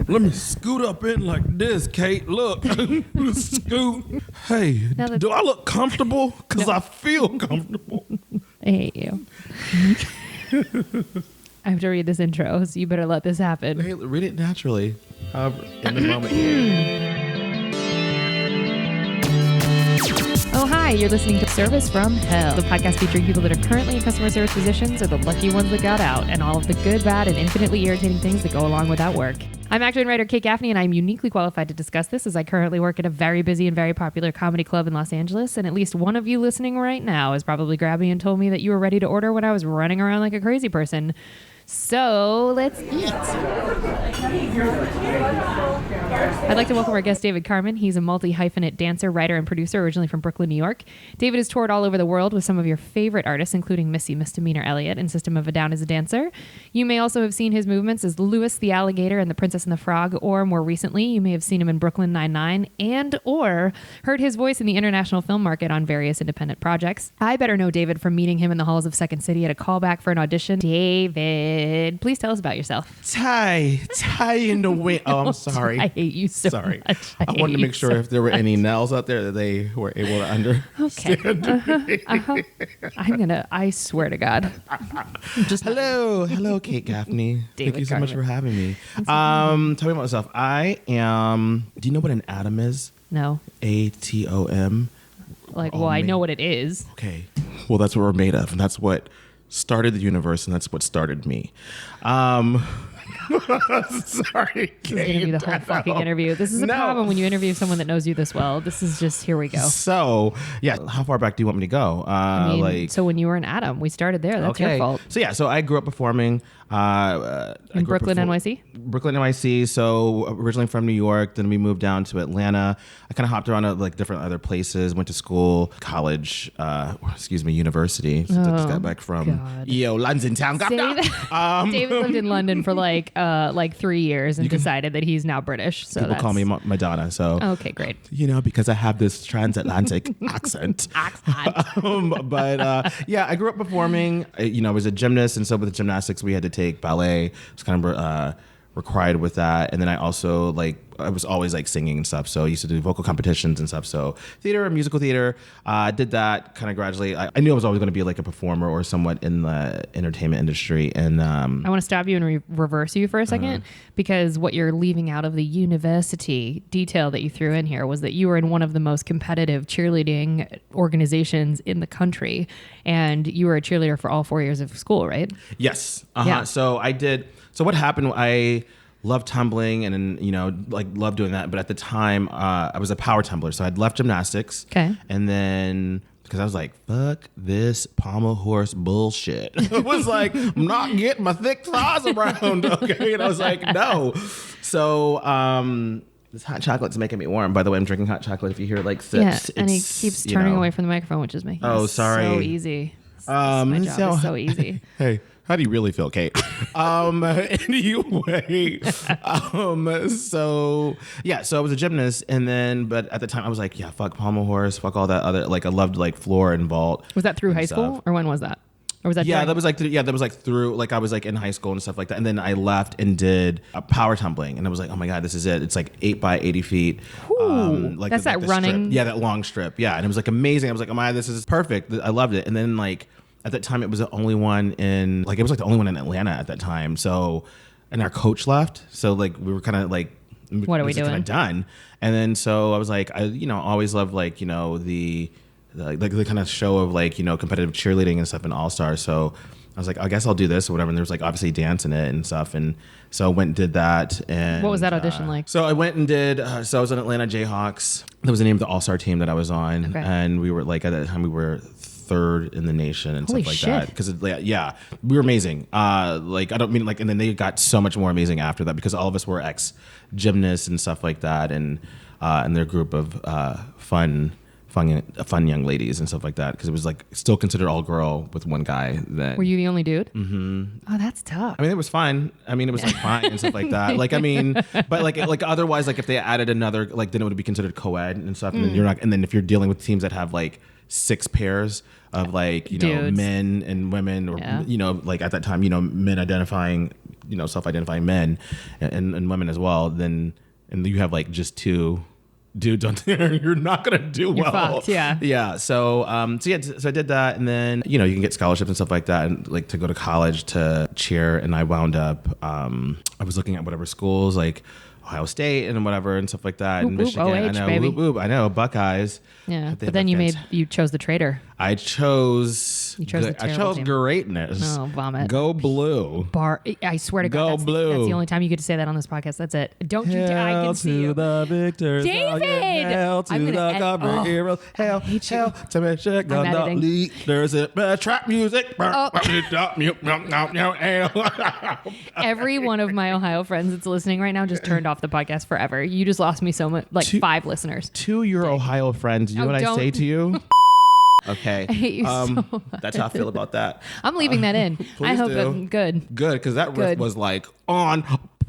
Let me scoot up in like this, Kate. Look. Scoot. Hey, do I look comfortable? Because I feel comfortable. I hate you. I have to read this intro, so you better let this happen. Hey, read it naturally. In the moment. Oh, hi. You're listening to Service from Hell, the podcast featuring people that are currently in customer service positions or the lucky ones that got out, and all of the good, bad, and infinitely irritating things that go along with that work. I'm actor and writer Kate Gaffney, and I'm uniquely qualified to discuss this as I currently work at a very busy and very popular comedy club in Los Angeles, and at least one of you listening right now has probably grabbed me and told me that you were ready to order when I was running around like a crazy person. So let's eat. I'd like to welcome our guest, David Carmon. He's a multi-hyphenate dancer, writer, and producer originally from Brooklyn, New York. David has toured all over the world with some of your favorite artists, including Missy Misdemeanor Elliott and System of a Down as a dancer. You may also have seen his movements as Louis the Alligator and The Princess and the Frog, or more recently, you may have seen him in Brooklyn Nine-Nine and or heard his voice in the international film market on various independent projects. I better know David from meeting him in the halls of Second City at a callback for an audition. David, please tell us about yourself. Tie in the wind. Oh, I'm sorry. I hate you so sorry. much. I wanted to make sure if there were any nails out there that they were able to understand. I swear to God. Hello, Kate Gaffney. Thank you so much for having me. Tell me about myself. I am, do you know what an atom is? No. ATOM. I know what it is. Okay. Well, that's what we're made of, and that's what started the universe, and that's what started me. Sorry, Kate. This is going to be the whole fucking interview. This is a problem when you interview someone that knows you this well. This is just, here we go. So, yeah, how far back do you want me to go? So when you were an Atom, we started there. That's your fault. So I grew up performing. In Brooklyn, NYC? Brooklyn, NYC. So originally from New York, then we moved down to Atlanta. I kind of hopped around to different other places, went to school, college, university. So I just got back from London town. David lived in London for like 3 years and decided that he's now British. So people call me Madonna. So okay, great. Because I have this transatlantic accent. I grew up performing. I was a gymnast, and so with gymnastics, we had to take ballet. It's kind of required with that, and then I also I was always singing and stuff, so I used to do vocal competitions and stuff. So theater, musical theater, did that kind of gradually. I knew I was always going to be a performer or somewhat in the entertainment industry. And I want to stop you and reverse you for a second, because what you're leaving out of the university detail that you threw in here was that you were in one of the most competitive cheerleading organizations in the country, and you were a cheerleader for all 4 years of school, right? Yes. Yeah. So I did. So what happened? I loved tumbling and loved doing that. But at the time, I was a power tumbler. So I'd left gymnastics. Okay. And then, because I was like, fuck this pommel horse bullshit. I was like, I'm not getting my thick thighs around. Okay. And I was like, no. So, this hot chocolate's making me warm. By the way, I'm drinking hot chocolate. If you hear sips. Yeah, and he keeps turning away from the microphone, which is making it so easy. My job is so easy. Hey. How do you really feel, Kate? Anyway, so I was a gymnast, but at the time I was like, yeah, fuck pommel horse, fuck all that other, I loved floor and vault. Was that through high school, or when was that? Or was that? Yeah, that was through, I was in high school and stuff like that, and then I left and did power tumbling, and I was like, oh my god, this is it. It's 8 by 80 feet. That's that running. Strip. Yeah, that long strip. Yeah, and it was amazing. I was like, oh my god, this is perfect. I loved it, and then at that time, it was the only one in the only one in Atlanta at that time. So, and our coach left. So we were kind of what are we doing? Kind of done. And then so I was like, I always loved the kind of show of competitive cheerleading and stuff in All Stars. So I was like, I guess I'll do this or whatever. And there was obviously dance in it and stuff. And so I went and did that. And what was that audition like? So I went and did. So I was in Atlanta Jayhawks. That was the name of the All Star team that I was on. Okay. And we were at that time we were third in the nation and Holy stuff like shit. that, because we were amazing. I don't mean and then they got so much more amazing after that, because all of us were ex gymnasts and stuff like that, and their group of fun fun young ladies and stuff like that, because it was like still considered all girl with one guy. Then Were you the only dude? Mm-hmm. Oh, that's tough. I mean, it was fine. I mean, it was like fine and stuff like that. Like, I mean, but like otherwise, like if they added another, like then it would be considered co-ed and stuff. And then you're not. And then if you're dealing with teams that have like 6 pairs of like, you know, Dudes. men and women, or, you know, like at that time, you know, men identifying, you know, self-identifying men and women as well, then, and you have like just 2 dudes on there, you're not gonna do well. Fucked, yeah. So I did that, and then, you know, you can get scholarships and stuff like that, and like to go to college to cheer. And I wound up, I was looking at whatever schools like Ohio State and whatever and stuff like that, Whoop, and whoop, Michigan. OH, I know, baby. whoop, whoop, I know, Buckeyes. Yeah, but then you chose the traitor. I chose. You chose the I terrible chose team. greatness. Oh, vomit. Go blue. I swear to Go God, blue. that's the only time you get to say that on this podcast. That's it. Don't you dare. I Hail can see to you. the victors. David! Hail to I'm the gonna conquering heroes. Hail, hate you. hail to Michigan. I'm editing. There's a trap music. Every one of my Ohio friends that's listening right now just turned off the podcast forever. You just lost me so much, like 5 listeners. To your Ohio friends, you know what I say to you? Okay. I hate you so much. That's how I feel about that. I'm leaving that in. I hope do. I'm good. Good, because that riff Good. was like on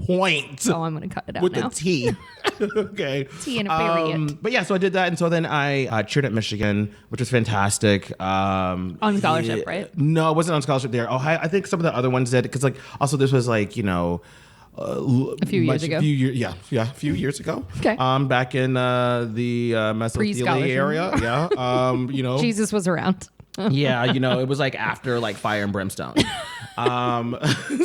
point. Oh, I'm going to cut it out with now. the T. Okay. T and a period. But yeah, so I did that, and so then I cheered at Michigan, which was fantastic. On scholarship, right? No, it wasn't on scholarship there. Ohio, I think some of the other ones did, because like also this was like, you know, a few years ago. A few years ago. Okay. Back in the mesothelioma area. Yeah. You know. Jesus was around. Yeah, you know, it was like after like fire and brimstone.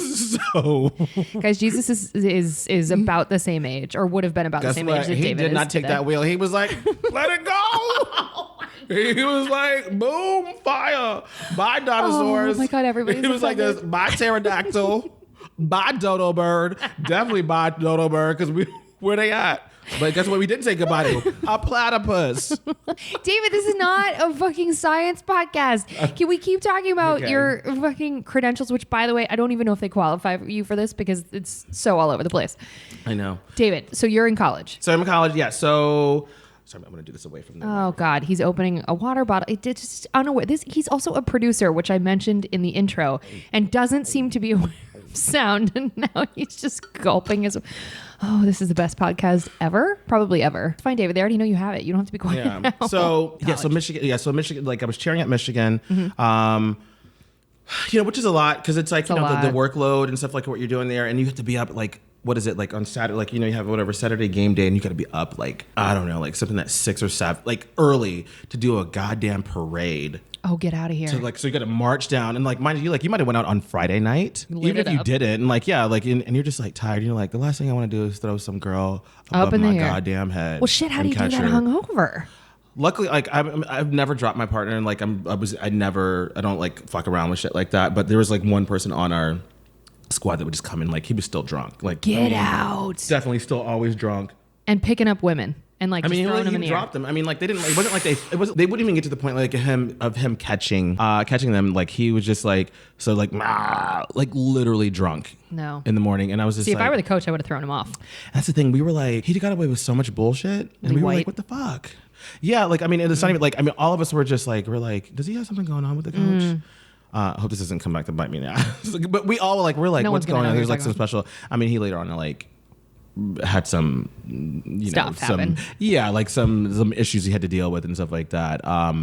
So Guys, Jesus is about the same age, or would have been about the guess same what? age that He David did is not take today. that wheel. He was like, let it go. He was like, boom, fire. Bye, dinosaurs. Oh my God, everybody's He was like this, bye, pterodactyl. Bye, dodo bird. Definitely bye, dodo bird, because where they at? But guess what we didn't say goodbye to? A platypus. David, this is not a fucking science podcast. Can we keep talking about Okay. your fucking credentials, which, by the way, I don't even know if they qualify you for this because it's so all over the place. I know. David, so you're in college. So I'm in college, yeah. So, sorry, I'm going to do this away from there. Oh God, he's opening a water bottle. It just unaware. He's also a producer, which I mentioned in the intro, and doesn't seem to be aware of sound. And now he's just gulping his. Oh, this is the best podcast ever, probably ever. It's fine, David. They already know you have it. You don't have to be quiet. Yeah. Now. So Michigan. Yeah. So Michigan. Like I was cheering at Michigan. You know, which is a lot, because it's like, you know, the workload and stuff, like what you're doing there, and you have to be up like, what is it, like on Saturday, like, you know, you have whatever Saturday game day, and you got to be up like, I don't know, like something that's 6 or 7, like early to do a goddamn parade. Oh, get out of here. So like, so you got to march down, and like, mind you, like you might have went out on Friday night, Lit even it if you up. didn't, and like, yeah, like, and you're just like tired. You're like, the last thing I want to do is throw some girl Up above in the my air. goddamn head. Well, shit, how do and you do catch that her. hungover? Luckily, like I've never dropped my partner, and like I don't like fuck around with shit like that. But there was like one person on our squad that would just come in, like he was still drunk, like Get out. definitely still always drunk. And picking up women and like I just mean, throwing them he in the air. dropped them. I mean, like they didn't. It wasn't like they wouldn't even get to the point like him catching them. Like he was just like like literally drunk. No. In the morning, and I was just See, if like, I were the coach, I would have thrown him off. that's the thing. We were like, he got away with so much bullshit, and we were White. like, what the fuck? Yeah, like I mean, it's not even like, I mean, all of us were just like, we're like, does he have something going on with the coach? I hope this doesn't come back to bite me now. But we all were like, No what's one's gonna going know on? what There's you're like some talking special. I mean, he later on like had some, Stuff happen. like some issues he had to deal with and stuff like that.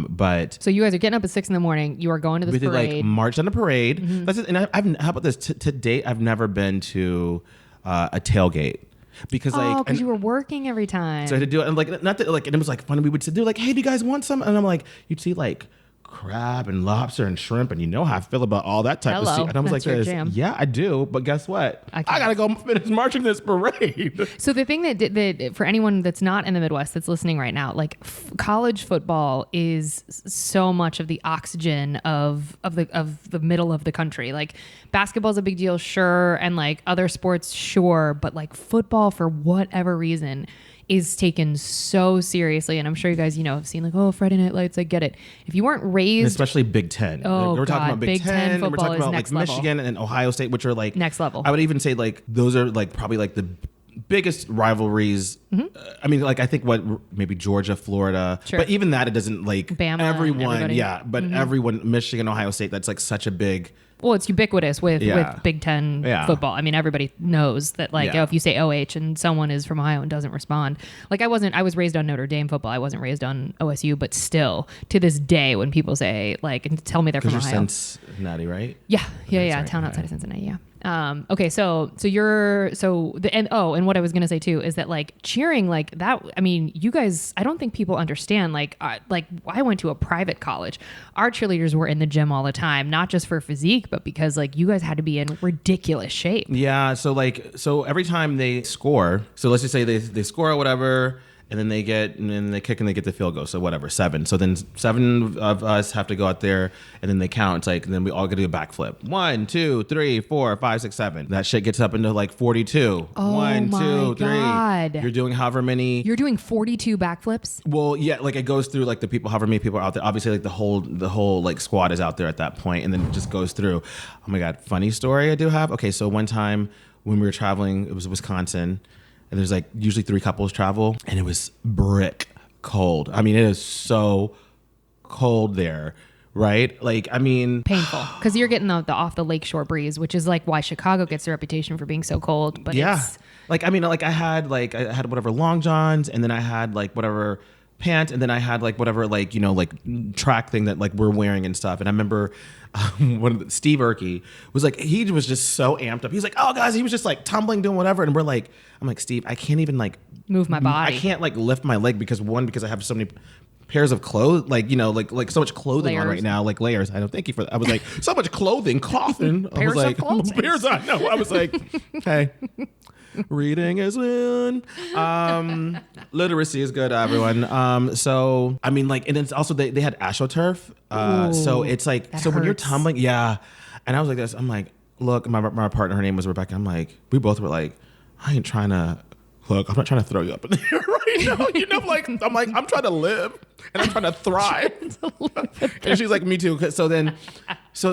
But So you guys are getting up at 6 a.m. You are going to this we did parade. like march on a parade. That's it. And how about this? To date, I've never been to a tailgate. Because because you were working every time. so I had to do it, and like not that like, and it was like fun. We would sit there like, hey, do you guys want some? And I'm like, you'd see like crab and lobster and shrimp, and you know how I feel about all that type of Hello. stuff. And I was That's like, your this, jam. yeah, I do. But guess what? I I can't. gotta go finish marching this parade. So the thing that for anyone that's not in the Midwest that's listening right now, like college football is so much of the oxygen of the middle of the country. Like basketball's a big deal, sure, and like other sports, sure, but like football, for whatever reason, is taken so seriously. And I'm sure you guys, have seen like, oh, Friday Night Lights, I get it. If you weren't raised Especially Big Ten. Oh, we're talking God. about Big Ten We're football talking is about next like level. Michigan and Ohio State, which are like Next level. I would even say like those are like probably like the biggest rivalries. I mean, like I think maybe Georgia, Florida, Sure. but even that it doesn't like Bama, everyone. everybody. Yeah, but everyone, Michigan, Ohio State. That's like such a big. Well, it's ubiquitous with Big Ten football. I mean, everybody knows that, like, if you say OH and someone is from Ohio and doesn't respond. Like, I was raised on Notre Dame football. I wasn't raised on OSU, but still, to this day, when people say, like, and tell me they're from You're Ohio. Cincinnati, right? Yeah. Right. Town outside of Cincinnati, yeah. Okay, and what I was gonna say too is that like cheering like that. I mean, you guys. I don't think people understand. Like I went to a private college. Our cheerleaders were in the gym all the time, not just for physique, but because like you guys had to be in ridiculous shape. Yeah. So every time they score, so let's just say they score or whatever. And then they kick and they get the field goal. So whatever, 7. So then 7 of us have to go out there and then they count. It's like, and then we all got to do a backflip. 1, 2, 3, 4, 5, 6, 7. That shit gets up into like 42. Oh 1, 2, 3. God. You're doing however many. You're doing 42 backflips? Well, yeah, like it goes through like the people, however many people are out there. Obviously, like the whole like squad is out there at that point, and then it just goes through. Oh my God, funny story I do have. Okay, so one time when we were traveling, it was Wisconsin. And there's like usually 3 couples travel, and it was brick cold. I mean, it is so cold there, right? Like, I mean, painful because you're getting the off the lakeshore breeze, which is like why Chicago gets a reputation for being so cold. But yeah, it's, like I mean, like I had whatever long johns, and then I had like whatever pant, and then I had like whatever like like track thing that like we're wearing and stuff. And I remember Steve Urke was like, he was just so amped up. He's like, oh guys, he was just like tumbling, doing whatever, and I'm like, Steve, I can't even like move my body. I can't like lift my leg because I have so many pairs of clothes, like like so much clothing layers. On right now, like layers. I don't thank you for that. I was like, so much clothing, coughing. I was like, pairs. I know. I was like, hey. Reading is win. Literacy is good, everyone. So I mean, like, and it's also they had AstroTurf. So it's like, so when you're tumbling, yeah. And I was like this. I'm like, look, my partner, her name was Rebecca. I'm like, we both were like, I ain't trying to. Look, I'm not trying to throw you up in the air right now. You know, like I'm trying to live and I'm trying to thrive. And she's like, me too. So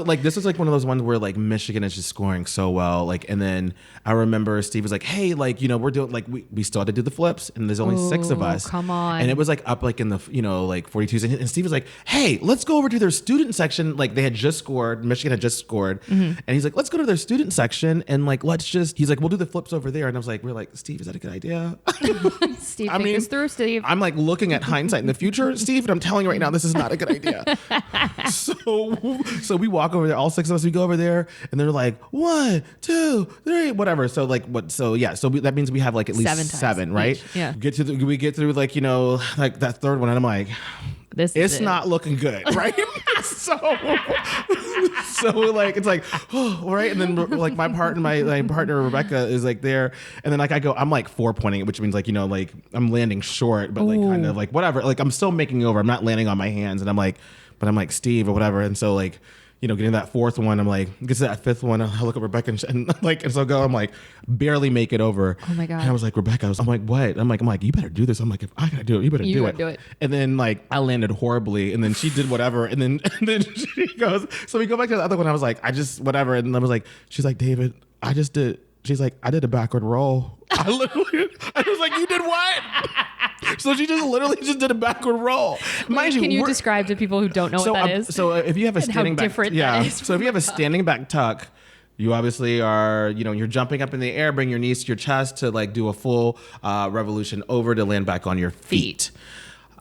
like this was like one of those ones where like Michigan is just scoring so well. Like, and then I remember Steve was like, hey, like, we're doing like we still had to do the flips, and there's only 6 of us. Come on. And it was like up like in the like 42s. And Steve was like, hey, let's go over to their student section. Like they had just scored. Michigan had just scored. And he's like, let's go to their student section and like he's like, we'll do the flips over there. And I was like, we're like, Steve, is that a good idea? Steve, think this through, Steve. I'm like looking at hindsight in the future, Steve, and I'm telling you right now, this is not a good idea. So we walk over there, all 6 of us, we go over there, and they're like, 1, 2, 3, whatever. So like what? So yeah. So that means we have like at least 7, right? Each. Yeah. We get through like like that third one, and I'm like, it's not looking good, right? so like it's like, oh, right, and then like my partner Rebecca is like there, and then like I'm like 4-pointing it, which means like like I'm landing short, but like kind of like whatever, like I'm still making over. I'm not landing on my hands, and I'm like Steve or whatever, and so like. Getting that 4th one, I'm like, gets to that 5th one, I look at Rebecca and so I'm like, barely make it over. Oh my God. And I was like, Rebecca, I'm like, what? I'm like, you better do this. I'm like, if I gotta do it, you better do it. And then like, I landed horribly, and then she did whatever, and then she goes, so we go back to the other one. I was like, I just, whatever. And I was like, she's like, David, she's like, I did a backward roll. I was like, you did what? So she just literally did a backward roll. Can you describe to people who don't know what that is? So if you have a standing back, So if you have a standing back tuck, you obviously are, you're jumping up in the air, bring your knees to your chest to like do a full revolution over to land back on your feet.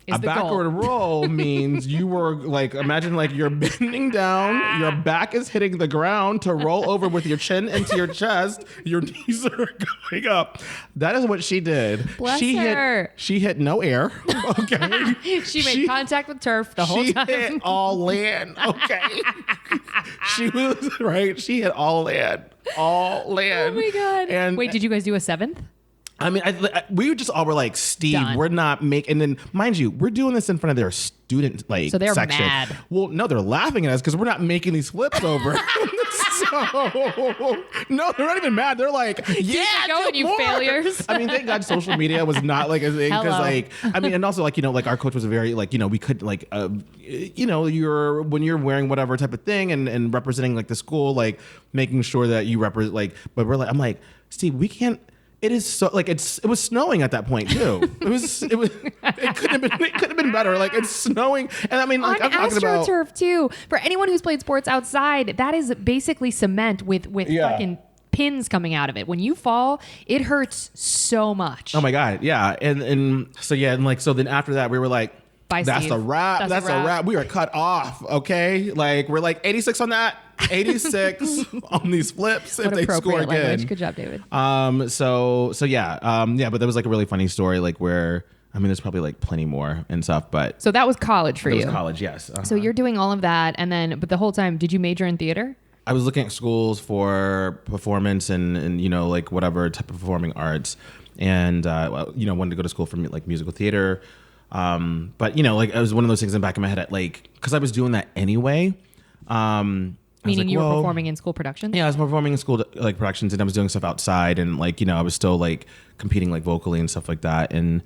A backward roll means you were like, imagine like you're bending down, your back is hitting the ground to roll over with your chin into your chest, your knees are going up. That is what she did. Bless she her. She hit no air. Okay. she made contact with turf the whole time. She hit all land. Okay. She was right. She hit all land. All land. Oh my God. And wait, did you guys do a 7th? I mean, we just all were like, Steve, Done. we're not making, and then mind you, we're doing this in front of their student so they're section. mad. Well, no, they're laughing at us because we're not making these flips over. So, no, they're not even mad. They're like, yeah, keep going, you failures. I mean, thank God social media was not like a thing because, like, I mean, and also like like our coach was very like we could like you're when you're wearing whatever type of thing and representing like the school, like making sure that you represent like, but we're like, I'm like, Steve, we can't. It is so like it was snowing at that point too. It could have been better. Like it's snowing, and I mean like on I'm talking about AstroTurf too. For anyone who's played sports outside, that is basically cement with fucking pins coming out of it. When you fall, it hurts so much. Oh my god, yeah, and so then after that we were like, Bye, that's Steve. a wrap. That's a wrap. We are cut off. Okay, like we're like 86 on that, 86 on these flips if they score again. Language. Good job, David. But there was like a really funny story like where. I mean, there's probably like plenty more and stuff, but so that was college for you. It was college, yes. Uh-huh. So you're doing all of that, and then, but the whole time, did you major in theater? I was looking at schools for performance and like whatever type of performing arts, and wanted to go to school for like musical theater, but like it was one of those things in the back of my head at like because I was doing that anyway. Meaning you were performing in school productions? Yeah, I was performing in school like productions, and I was doing stuff outside, and like I was still like competing like vocally and stuff like that, and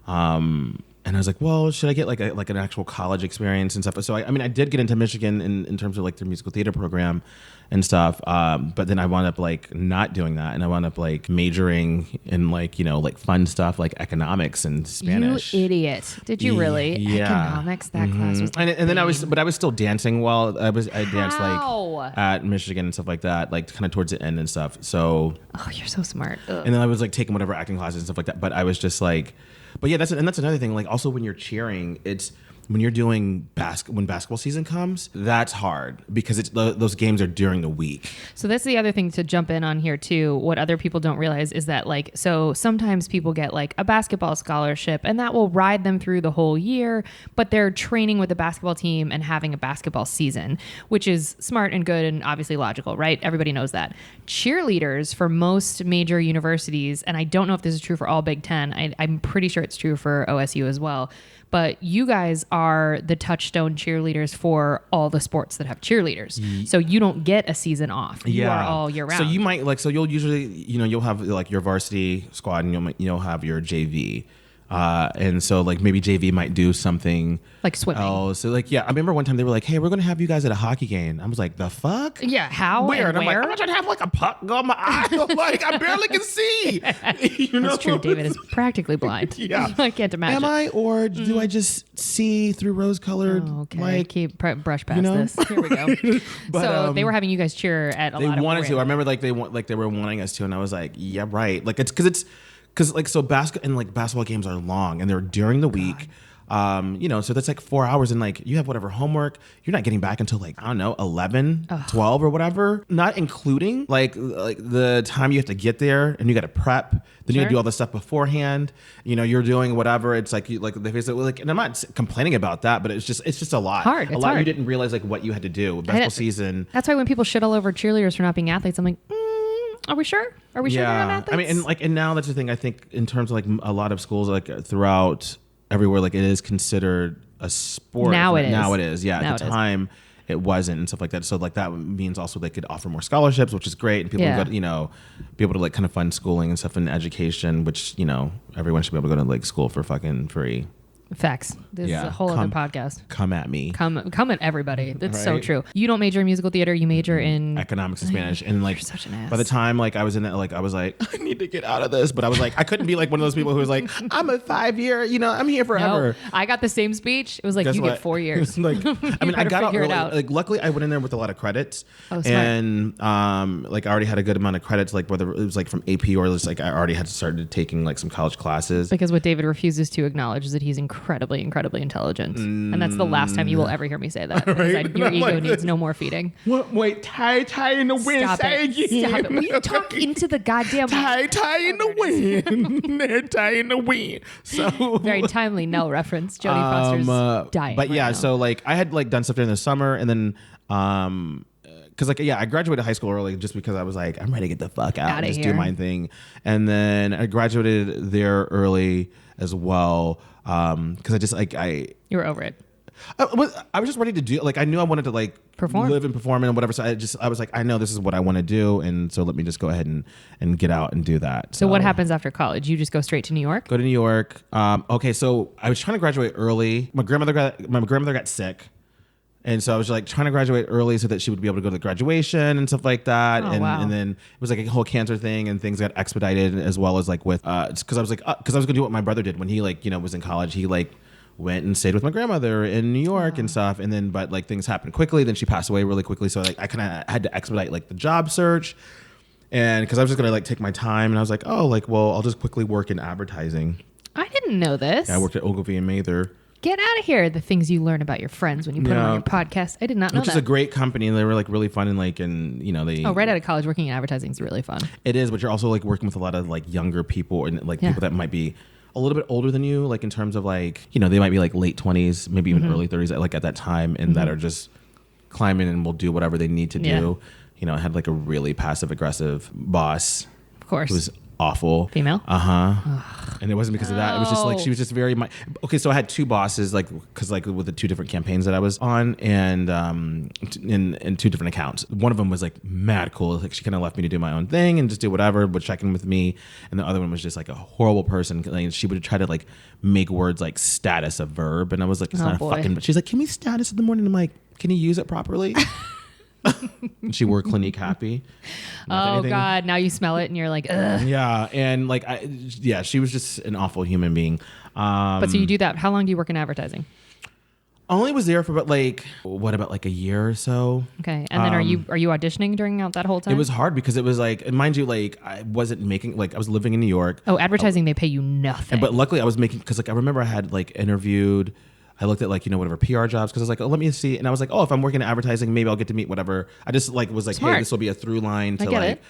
I was like, well, should I get like an actual college experience and stuff? So I did get into Michigan in terms of like their musical theater program and stuff. But then I wound up like not doing that, and I wound up like majoring in like like fun stuff like economics and Spanish. You idiot! Did you really? Yeah. Economics. That class was. And then I was still dancing while I danced like at Michigan and stuff like that, like kind of towards the end and stuff. So. Oh, you're so smart. Ugh. And then I was like taking whatever acting classes and stuff like that. But I was just like. But yeah, that's another thing. Like also when you're cheering, it's when you're doing when basketball season comes, that's hard because those games are during the week. So that's the other thing to jump in on here too. What other people don't realize is that like, so sometimes people get like a basketball scholarship and that will ride them through the whole year, but they're training with the basketball team and having a basketball season, which is smart and good and obviously logical, right? Everybody knows that. Cheerleaders for most major universities, and I don't know if this is true for all Big Ten, I'm pretty sure it's true for OSU as well, but you guys are the touchstone cheerleaders for all the sports that have cheerleaders. So you don't get a season off. You are all year round. So you might you'll usually, you'll have like your varsity squad and you'll have your JV. And so like maybe JV might do something like swimming. Oh, so like, yeah, I remember one time they were like, hey, we're going to have you guys at a hockey game. I was like, the fuck? Yeah. How? Where? And I'm where? like, I'm not trying to have like a puck go on my eye. Like I barely can see. That's true. David is practically blind. Yeah. I can't imagine. Am I? Or do I just see through rose colored? Oh, okay. Like, keep brush past this. Here we go. But, so they were having you guys cheer at a lot of. They wanted to. I remember they were wanting us to, and I was like, yeah, right. Like because like so basketball games are long and they're during the week. So that's like 4 hours and like you have whatever homework, you're not getting back until like, I don't know, 11, 12 or whatever, not including like the time you have to get there and you got to prep, then you got to do all the stuff beforehand, you're doing whatever. It's like, they face it like, and I'm not complaining about that, but it's just a lot. Hard. A lot. You didn't realize like what you had to do. Basketball season. That's why when people shit all over cheerleaders for not being athletes, I'm like, are we sure? Are we sure they're not athletes? I mean, and now that's the thing. I think in terms of like a lot of schools, like throughout everywhere, like it is considered a sport. Now it is. Now it is. Yeah. At the time, it wasn't and stuff like that. So like that means also they could offer more scholarships, which is great, and people could be able to like kind of fund schooling and stuff and education, which everyone should be able to go to like school for fucking free. Facts. This is a whole other podcast. Come at me. Come at everybody. That's so true. You don't major in musical theater. You major in economics and Spanish. And like, you're such an ass. By the time like I was in that, like I was like, I need to get out of this. But I was like, I couldn't be like one of those people who was like, I'm a 5-year. I'm here forever. No, I got the same speech. It was like, you get 4 years. Like, I mean, I got out early. Like, luckily, I went in there with a lot of credits. Oh, smart. And like I already had a good amount of credits. Like whether it was like from AP or just like I already had started taking like some college classes. Because what David refuses to acknowledge is that he's incredibly intelligent, and that's the last time you will ever hear me say that. Right? Your ego needs no more feeding. What? Wait, tie in the wind. Stop it. Will you talk into the goddamn tie in the wind? Tie in the wind. So very timely Nell reference. Jodie Foster's dying. But yeah, now. So like I had like done stuff during the summer, and then because like I graduated high school early just because I was like, I'm ready to get the fuck out and just here. do my thing, and then I graduated there early as well. Because I just like you were over it. I was just ready to do, like I knew I wanted to like live and perform and whatever. So I was like, I know this is what I want to do, and so let me just go ahead and get out and do that. So what happens after college? You just go straight to New York? Go to New York. Okay, so I was trying to graduate early. My grandmother got sick, And so I was like trying to graduate early so that she would be able to go to the graduation and stuff like that. Wow. And then it was like a whole cancer thing and things got expedited, as well as like with, cause I was like, cause I was gonna do what my brother did when he like, was in college. He like went and stayed with my grandmother in New York and stuff. And then, but like things happened quickly. Then she passed away really quickly. So like I kind of had to expedite like the job search. And cause I was just gonna like take my time, and I was like, oh, like, well, I'll just quickly work in advertising. I didn't know this. Yeah, I worked at Ogilvy and Mather. Get out of here. The things you learn about your friends when you put them on your podcast. I did not know Which that. is a great company, and they were like really fun, and like, and they. Oh, right out of college, working in advertising is really fun. It is, but you're also like working with a lot of like younger people and like people that might be a little bit older than you, like in terms of like, they might be like late 20s, maybe even early 30s, like at that time, and that are just climbing and will do whatever they need to do. I had like a really passive aggressive boss. Of course. Who was awful. Female? And it wasn't because of that. It was just like, she was just very okay. So I had two bosses, like, cause like with the two different campaigns that I was on, and in two different accounts. One of them was like mad cool. Like she kind of left me to do my own thing and just do whatever, but check in with me. And the other one was just like a horrible person. Like, she would try to like make words like status a verb. And I was like, it's not a fucking, but she's like, can we status in the morning? I'm like, can you use it properly? And she wore Clinique Happy. Oh God! Now you smell it and you're like, ugh. Yeah, and like, she was just an awful human being. But so you do that. How long do you work in advertising? I only was there for about like a year or so. Okay, and then are you auditioning during that whole time? It was hard because it was like, and mind you, like I wasn't making, like I was living in New York. Oh, advertising, they pay you nothing. But luckily I was making, because like I remember I had like interviewed. I looked at like, whatever PR jobs, because I was like, oh, let me see. And I was like, oh, if I'm working in advertising, maybe I'll get to meet whatever. I just like was like, Smart. hey, this will be a through line to like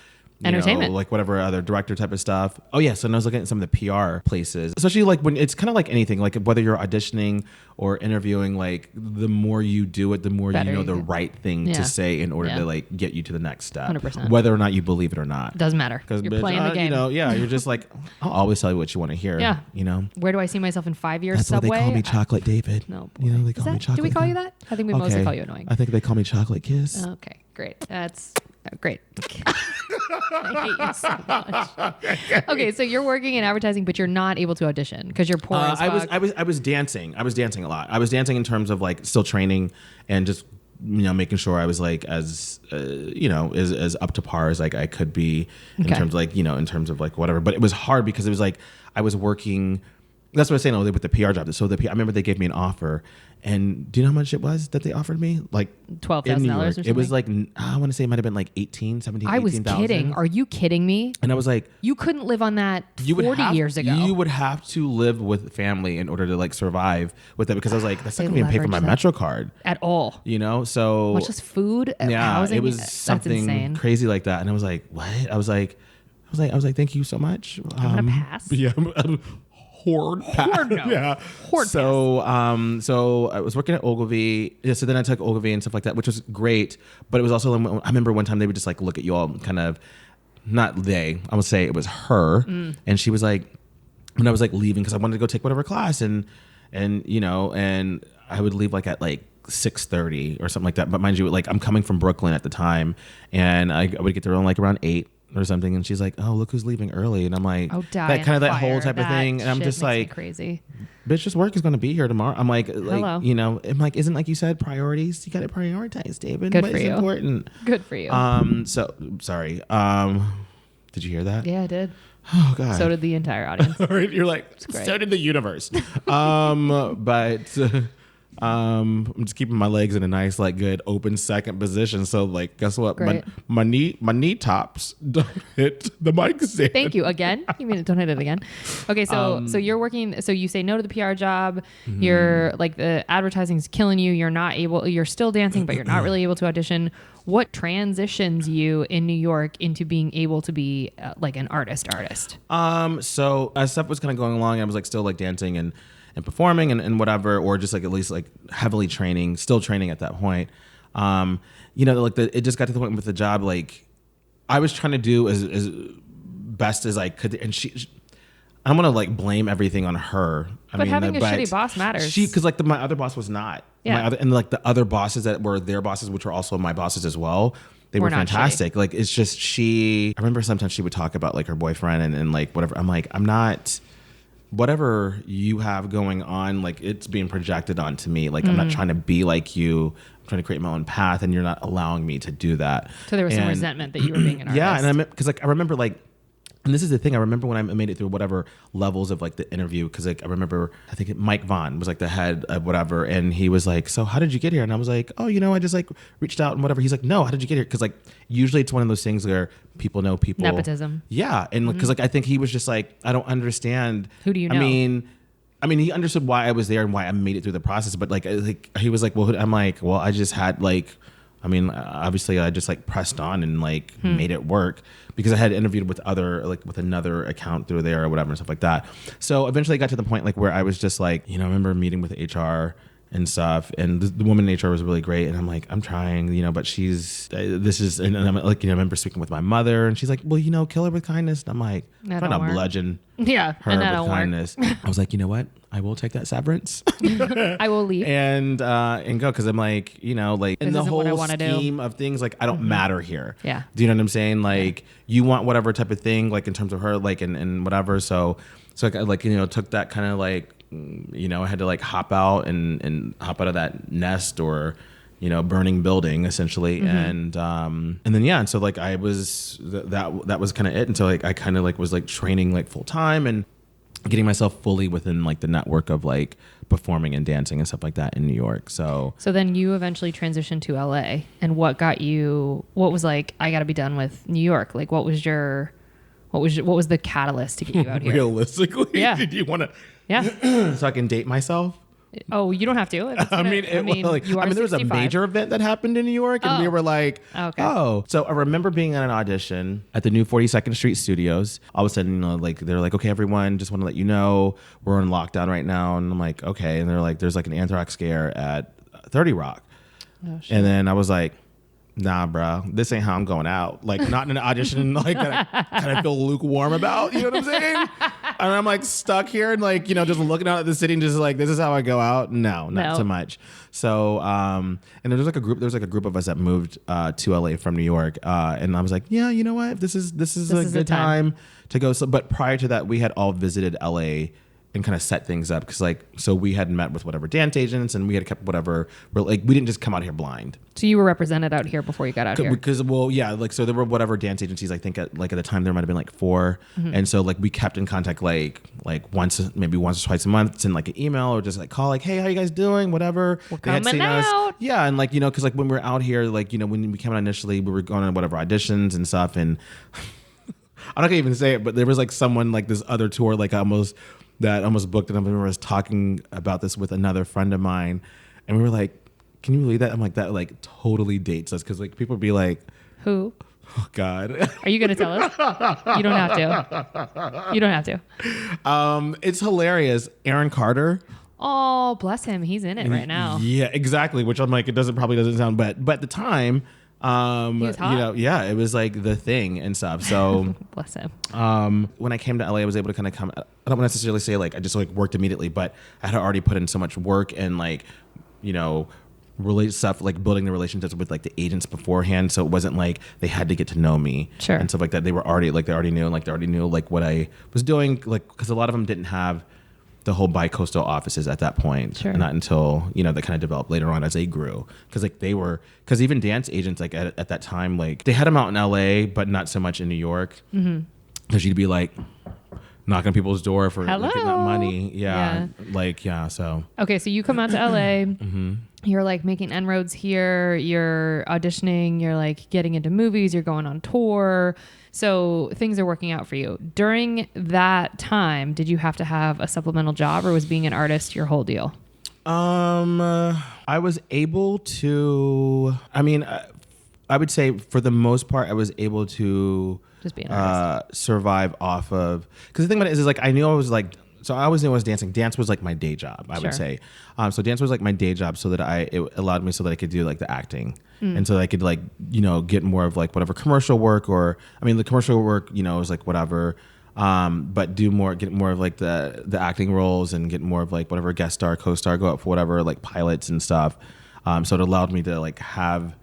entertainment, like whatever other director type of stuff. Oh yeah, so I was looking at some of the PR places, especially like when it's kind of like anything, like whether you're auditioning or interviewing, like the more you do it, the more you know the right thing to say in order to like get you to the next step. 100%. Whether or not you believe it or not, doesn't matter. Because you're playing the game. You're just like, I'll always tell you what you want to hear. Yeah. Where do I see myself in 5 years? That's Subway. why they call me Chocolate David. No, boy. They call me Chocolate. Do we call you that? I think we mostly call you annoying. I think they call me Chocolate Kiss. Okay, great. That's great. I hate you so much. Okay, so you're working in advertising, but you're not able to audition because you're poor as fuck. I was dancing. I was dancing a lot. I was dancing in terms of like still training and just making sure I was like as as up to par as like I could be in terms of like in terms of like whatever. But it was hard because it was like I was working. That's what I was saying with the PR job. So I remember they gave me an offer, and do you know how much it was that they offered me? Like $12,000 or something. It was like, I want to say it might have been like 18, 17, I was kidding. Are you kidding me? And I was like, you couldn't live on that 40 years ago. You would have to live with family in order to like survive with that, because I was like, that's not going to be pay for my Metro card at all. So much as food, housing, it was something crazy like that. And I was like, what? I was like, thank you so much. I'm gonna pass. Yeah. Horde. Yeah. Horde. So I was working at Ogilvy. Yeah, so then I took Ogilvy and stuff like that, which was great. But it was also, I remember one time they would just like look at you all kind of, not they, I would say it was her. And she was like, when I was like leaving, because I wanted to go take whatever class, and I would leave like at like 6:30 or something like that. But mind you, like I'm coming from Brooklyn at the time, and I would get there like around 8 or something, and she's like, oh, look who's leaving early. And I'm like, that kind of that whole type of thing. And I'm just like, crazy. Bitch, this work is going to be here tomorrow. I'm like, hello. I'm like, isn't like you said, priorities? You got to prioritize, David. Good What for is you. important? Good for you. So sorry. Did you hear that? Yeah, I did. Oh God. So did the entire audience. You're like, so did the universe. But I'm just keeping my legs in a nice, like, good open second position. So, like, guess what? My knee tops don't hit the mic stand. Thank you again. You mean don't hit it again? Okay, so you're working. So you say no to the PR job. Mm-hmm. You're like, the advertising's killing you. You're still dancing, but you're not really able to audition. What transitions you in New York into being able to be like an artist? So as stuff was kind of going along, I was like still like dancing and performing and whatever, or just like at least like heavily still training at that point. It just got to the point with the job, like I was trying to do as best as I could, and I don't want to like blame everything on her. But having a shitty boss matters. Because like my other boss was not. Yeah. And like the other bosses that were their bosses, which were also my bosses as well, they were fantastic. Like it's just I remember sometimes she would talk about like her boyfriend and like whatever. I'm like, I'm not whatever you have going on, like it's being projected onto me. Like I'm not trying to be like you. I'm trying to create my own path, and you're not allowing me to do that. So there was some resentment that you were being an artist. Yeah, and because like I remember like. And this is the thing. I remember when I made it through whatever levels of like the interview, because like I remember, I think Mike Vaughn was like the head of whatever, and he was like, "So how did you get here?" And I was like, "Oh, I just like reached out and whatever." He's like, "No, how did you get here?" Because like usually it's one of those things where people know people. Nepotism. Yeah, and because like I think he was just like, I don't understand. Who do you know? I mean, he understood why I was there and why I made it through the process, but like he was like, "Well," I'm like, "Well, I just had like." I mean, obviously, I just like pressed on and like made it work because I had interviewed with another account through there or whatever and stuff like that. So eventually, I got to the point like where I was just like, I remember meeting with HR and stuff, and the woman in HR was really great, and I'm like, I'm trying, but she's and I'm like, I remember speaking with my mother, and she's like, well, kill her with kindness, and I'm like, I'm trying to bludgeon her with kindness. I was like, you know what? I will take that severance. I will leave and go because I'm like, like in the whole scheme of things, like I don't matter here. Yeah. Do you know what I'm saying? Like you want whatever type of thing, like in terms of her, like and whatever. So I like took that kind of like I had to like hop out and hop out of that nest or burning building essentially, and then and so like I was that was kind of it, and so like I kind of like was like training like full time and getting myself fully within like the network of like performing and dancing and stuff like that in New York. So then you eventually transitioned to LA, and what was like, I got to be done with New York? Like what was the catalyst to get you out here? Realistically, yeah. Did you want to? Yeah. So I can date myself. Oh, you don't have to. There was a major event that happened in New York, and we were like, okay. Oh. So I remember being at an audition at the new 42nd Street Studios. All of a sudden, like they're like, okay, everyone, just want to let you know we're in lockdown right now, and I'm like, okay, and they're like, there's like an anthrax scare at 30 Rock, and then I was like, nah, bro, this ain't how I'm going out. Like, not in an audition like that I kind of feel lukewarm about. You know what I'm saying? And I'm like stuck here and like, just looking out at the city and just like, this is how I go out. No, not so much. So, and there was like a group of us that moved to LA from New York. And I was like, yeah, you know what? This is a good time to go. So, but prior to that, we had all visited LA and kind of set things up because so we had met with whatever dance agents and we had kept whatever, we didn't just come out here blind. So you were represented out here before you got out here? Because so there were whatever dance agencies, I think at the time there might have been like 4. And so like we kept in contact like once or twice a month, send like an email or just like call like, hey, how you guys doing? Whatever. We're coming out. Yeah. And like, because like when we were out here, like, when we came out initially, we were going on whatever auditions and stuff. And I'm not gonna even say it, but there was like someone like this other tour, like almost booked, and I remember us talking about this with another friend of mine, and we were like, can you believe that? I'm like, that like totally dates us, because like people would be like, who? Oh God. Are you gonna tell us? You don't have to. It's hilarious. Aaron Carter. Oh, bless him. He's in it right now. Yeah, exactly. Which I'm like, it probably doesn't sound, but at the time, he was hot. it was like the thing and stuff. So bless him. When I came to LA, I was able to kind of come. I don't necessarily say like I just like worked immediately, but I had already put in so much work and like, relate stuff, like building the relationships with like the agents beforehand. So it wasn't like they had to get to know me and stuff like that. They already knew like what I was doing, like, because a lot of them didn't have the whole bi-coastal offices at that point. Not until they kind of developed later on as they grew, because even dance agents like at that time, like they had them out in LA but not so much in New York, because you'd be like knocking on people's door for like, getting that money. So okay, so you come out to LA. You're like making inroads here, you're auditioning, you're like getting into movies, you're going on tour. So things are working out for you. During that time, did you have to have a supplemental job, or was being an artist your whole deal? I was able to, I would say for the most part, I was able to just be an artist. Survive off of, because the thing about it is like, I knew I was like, so I always knew I was dancing. Dance was like my day job, I would say. So dance was like my day job, so that it allowed me so that I could do like the acting, and so that I could like get more of like whatever commercial work, or the commercial work was like whatever, but get more of like the acting roles and get more of like whatever guest star, co-star, go up for whatever like pilots and stuff. So it allowed me to like have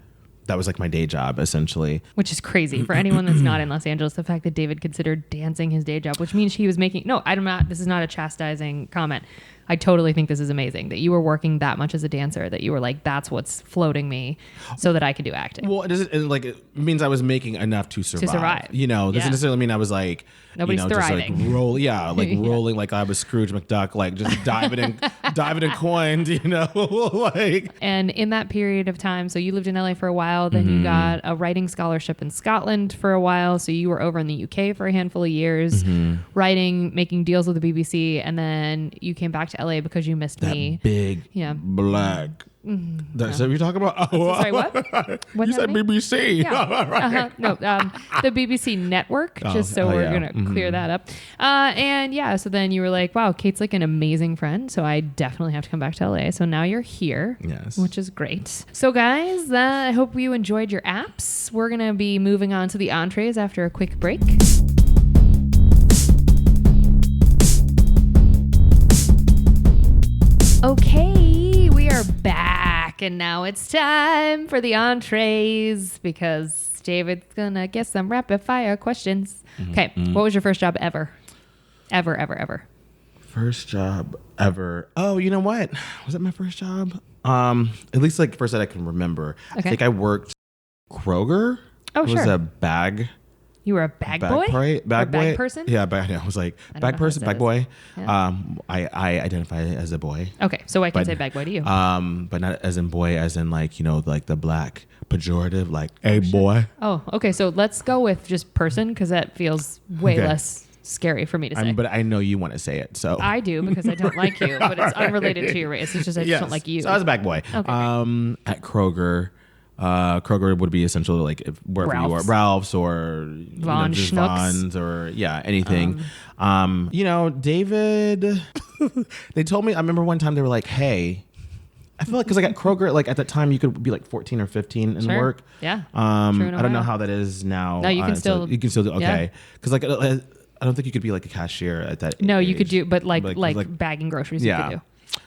that was like my day job essentially. Which is crazy for anyone that's not in Los Angeles. The fact that David considered dancing his day job, which means he was making, no, I'm not, this is not a chastising comment. I totally think this is amazing that you were working that much as a dancer, that you were like, that's what's floating me so that I can do acting. Well, it means I was making enough to survive. You know, doesn't Yeah. necessarily mean I was like, Nobody's thriving. Just like rolling like I was Scrooge McDuck, like just diving in coins, you know, like. And in that period of time, so you lived in LA for a while, then you got a writing scholarship in Scotland for a while. So you were over in the UK for a handful of years, writing, making deals with the BBC, and then you came back to LA because you missed me. Big black. That's what you're talking about. Oh, sorry, what? You said BBC. Yeah. No, the BBC network, just so we're going to clear that up. And yeah, so then you were like, wow, Kate's like an amazing friend. So I definitely have to come back to LA. So now you're here, yes, which is great. So guys, I hope you enjoyed your apps. We're going to be moving on to the entrees after a quick break. Okay, we are back, and now it's time for the entrees because David's gonna get some rapid fire questions. Okay, what was your first job ever? Ever? First job ever. Oh, you know what? Was it my first job? At least like first that I can remember. Okay. I think I worked Kroger. Oh, it sure. was a bag. You were a bag boy? Bag boy? Bag person? Yeah, I was like, bag person, bag boy. Yeah. I identify as a boy. Okay, so I can say bag boy to you. But not as in boy, as in like, you know, like the black pejorative, like, hey, boy. Oh, okay, so let's go with just person because that feels way less scary for me to say. But I know you want to say it, so. I do because I don't like you, but it's unrelated to your race. It's just I just don't like you. So I was a bag boy. Okay. At Kroger. Kroger would be essentially like wherever you are, Ralph's or Von Vons or anything. You know, David. They told me. I remember one time they were like, "Hey." I feel like because I got Kroger, like at that time you could be like 14 or 15 and work. Yeah. I don't know how that is now. No, you can still. So you can still do okay. Because like I don't think you could be like a cashier at that. No, age. you could do, but like bagging groceries. You could do.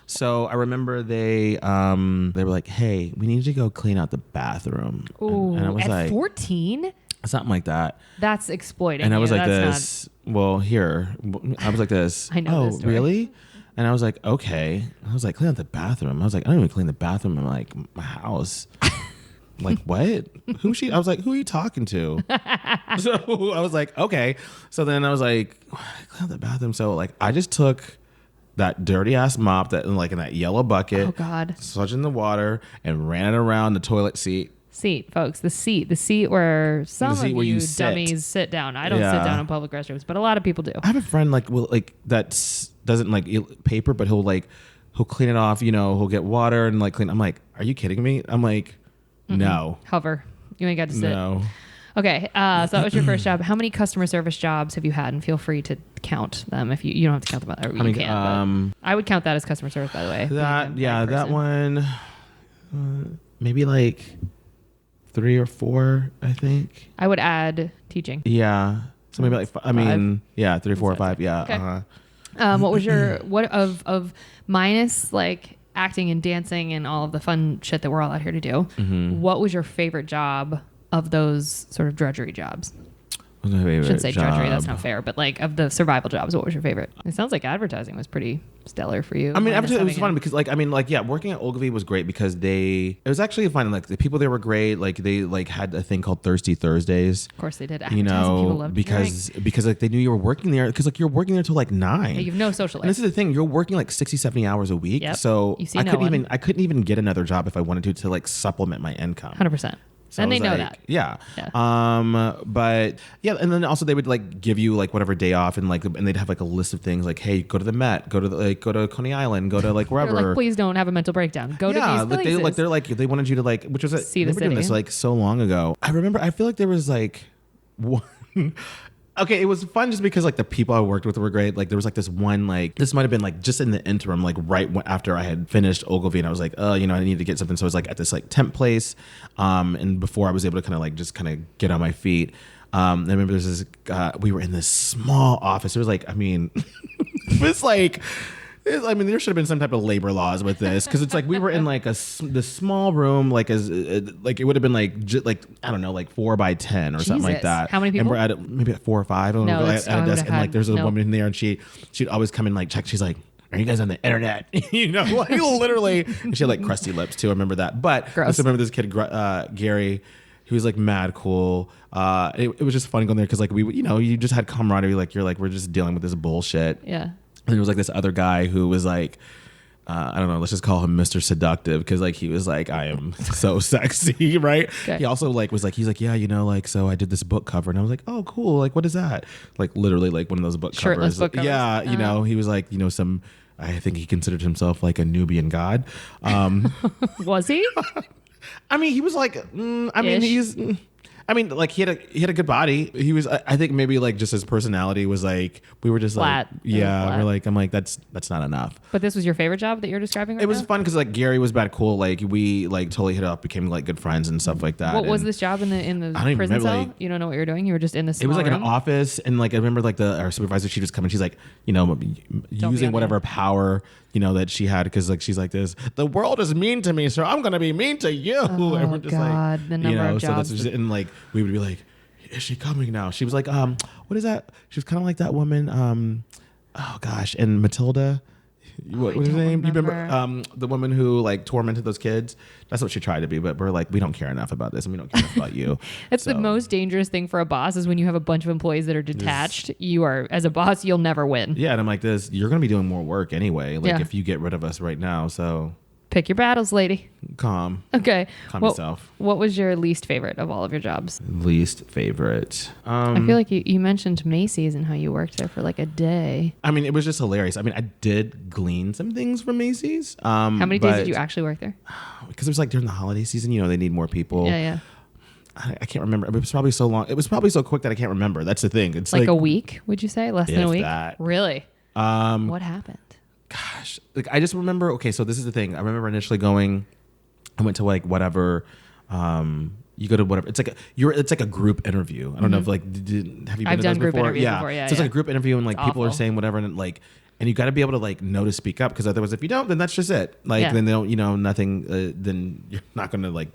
So I remember they were like, "Hey, we need you to go clean out the bathroom." Ooh, and I was at like, 14? Something like that. That's exploiting. And I was you. like That's this. Well, here, I was like this. I know. Oh, really? And I was like, okay. I was like, clean out the bathroom. I was like, I don't even clean the bathroom in like my house. Like, what? Who's she? I was like, who are you talking to? So I was like, okay. So then I was like, clean out the bathroom. So like, I just took that dirty ass mop that in that yellow bucket. Oh God. Sludged in the water and ran it around the toilet seat. Seat, folks. The seat where some of you sit. Dummies sit down. I don't sit down in public restrooms, but a lot of people do. I have a friend that doesn't like paper, but he'll clean it off. You know, he'll get water and like clean. I'm like, are you kidding me? I'm like, no. Hover. You ain't got to sit. No. Okay, so that was your first job. How many customer service jobs have you had? And feel free to count them if you don't have to count them. Or you can. I would count that as customer service, by the way. That one, maybe like 3 or 4, I think. I would add teaching. Yeah. So maybe like 3, 4, or 5. Yeah. Okay. What was your of minus like acting and dancing and all of the fun shit that we're all out here to do? What was your favorite job of those sort of drudgery jobs? I shouldn't say drudgery, that's not fair, but like of the survival jobs, what was your favorite? It sounds like advertising was pretty stellar for you. I mean, advertising was fun because working at Ogilvy was great because it was actually fun. Like the people there were great. Like they had a thing called Thirsty Thursdays. Of course they did. You know, because like they knew you were working there because like you're working there till like 9. Yeah, you have no social life. And this is the thing, you're working like 60, 70 hours a week. Yep. So I couldn't even get another job if I wanted to like supplement my income. 100%. So and they know that. Yeah. But yeah, and then also they would like give you like whatever day off and they'd have like a list of things like, hey, go to the Met, go to Coney Island, go to like wherever. They're like, please don't have a mental breakdown. Go to these places. They wanted you to like, which was see the city. Doing this like so long ago. I feel like there was like one. Okay, it was fun just because like the people I worked with were great. Like there was like this one this might have been like just in the interim, like after I had finished Ogilvy, and I was like, I need to get something. So I was like at this like temp place, and before I was able to kind of get on my feet. I remember there's this. We were in this small office. It was like, it was like I mean, there should have been some type of labor laws with this because it's like we were in like this small room, like like it would have been like like I don't know, like 4 by 10 or something like Jesus. that. How many people? And we're at maybe at 4 or 5. And No, we're that's- at I a would desk, have and like had- there's a no. woman in there, and she'd always come and like check. She's like, "Are you guys on the internet?" You know, like literally. And she had like crusty lips too. I remember that. But I Gross. just remember this kid, Gary. He was like mad cool. It was just funny going there because like we, you know, you just had camaraderie. Like you're like we're just dealing with this bullshit. Yeah. And there was like this other guy who was like, I don't know, let's just call him Mr. Seductive because like he was like, I am so sexy, right? Okay. He also like was like, he's like, yeah, you know, like so I did this book cover and I was like, oh, cool, like what is that? Like literally like one of those book Shirtless covers. book covers. Yeah, you know, he was like, you know, I think he considered himself like a Nubian god. Was he? I mean, he was like, Ish. like he had a good body. He was, I think maybe like just his personality was like, we were just Flat. like, It was yeah, flat. we're like, I'm like, that's not enough. But this was your favorite job that you're describing right It was now? fun because like Gary was bad cool. Like we like totally hit it off, became like good friends and stuff like that. What was And this job in the I don't even prison remember, cell? like- You don't know what you were doing? You were just in this It was small like room? an office, and like I remember like our supervisor, she'd just come and she's like, you know, using on whatever power you know that she had because like she's like this. The world is mean to me, so I'm gonna be mean to you. Oh, and we're just God, like, the number you know, of so jobs that's that- and like we would be like, is she coming now? She was like, what is that? She was kind of like that woman. Oh gosh, and Matilda. What was her don't name? You remember. remember the woman who like tormented those kids? That's what she tried to be, but we're like, we don't care enough about this, and we don't care enough about you. That's the So- most dangerous thing for a boss is when you have a bunch of employees that are detached. You are, as a boss, you'll never win. Yeah, and I'm like this. You're gonna be doing more work anyway. Like Yeah. if you get rid of us right now, so Pick your battles, lady. calm Okay. What, yourself. what was your least favorite of all of your jobs? Least favorite. I feel like you mentioned Macy's and how you worked there for like a day. I mean, it was just hilarious. I mean, I did glean some things from Macy's. How How many days did you actually work there? Because it was like during the holiday season. You know, they need more people. Yeah, yeah. I can't remember. It was probably so long. It was probably so quick that I can't remember. That's the thing. It's Like a week, would you say? Less than a If week? that. Really? What happened? Gosh, like I just remember. Okay, so this is the thing. I remember initially going. I went to like whatever. You go to whatever. It's like a group interview. I don't know if like have you been Mm-hmm. I've to done those group before? interviews before, yeah, So it's yeah. like a group interview and like It's people are awful. saying whatever and you got to be able to like know to speak up because otherwise if you don't then that's just it. Like Yeah. then they don't nothing. Then you're not going to like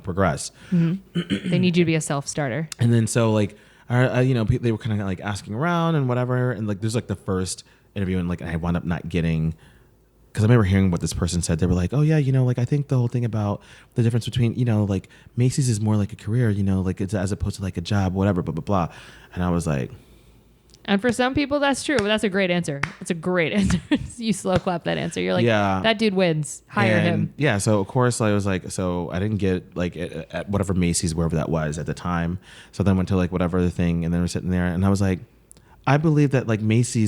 progress. They need you to be a self-starter. And then so like they were kind of like asking around and whatever and like there's like the first interview and like I wound up not getting. Because I remember hearing what this person said. They were like, oh, yeah, like I think the whole thing about the difference between, like Macy's is more like a career, like it's as opposed to like a job, whatever, blah, blah, blah. And I was like, And for some people, that's true. But that's a great answer. It's a great answer. You slow clap that answer. You're like, Yeah. that dude wins. Hire him. Yeah. So, of course, I was like, so I didn't get like at whatever Macy's, wherever that was at the time. So then went to like whatever other thing. And then we're sitting there and I was like, I believe that like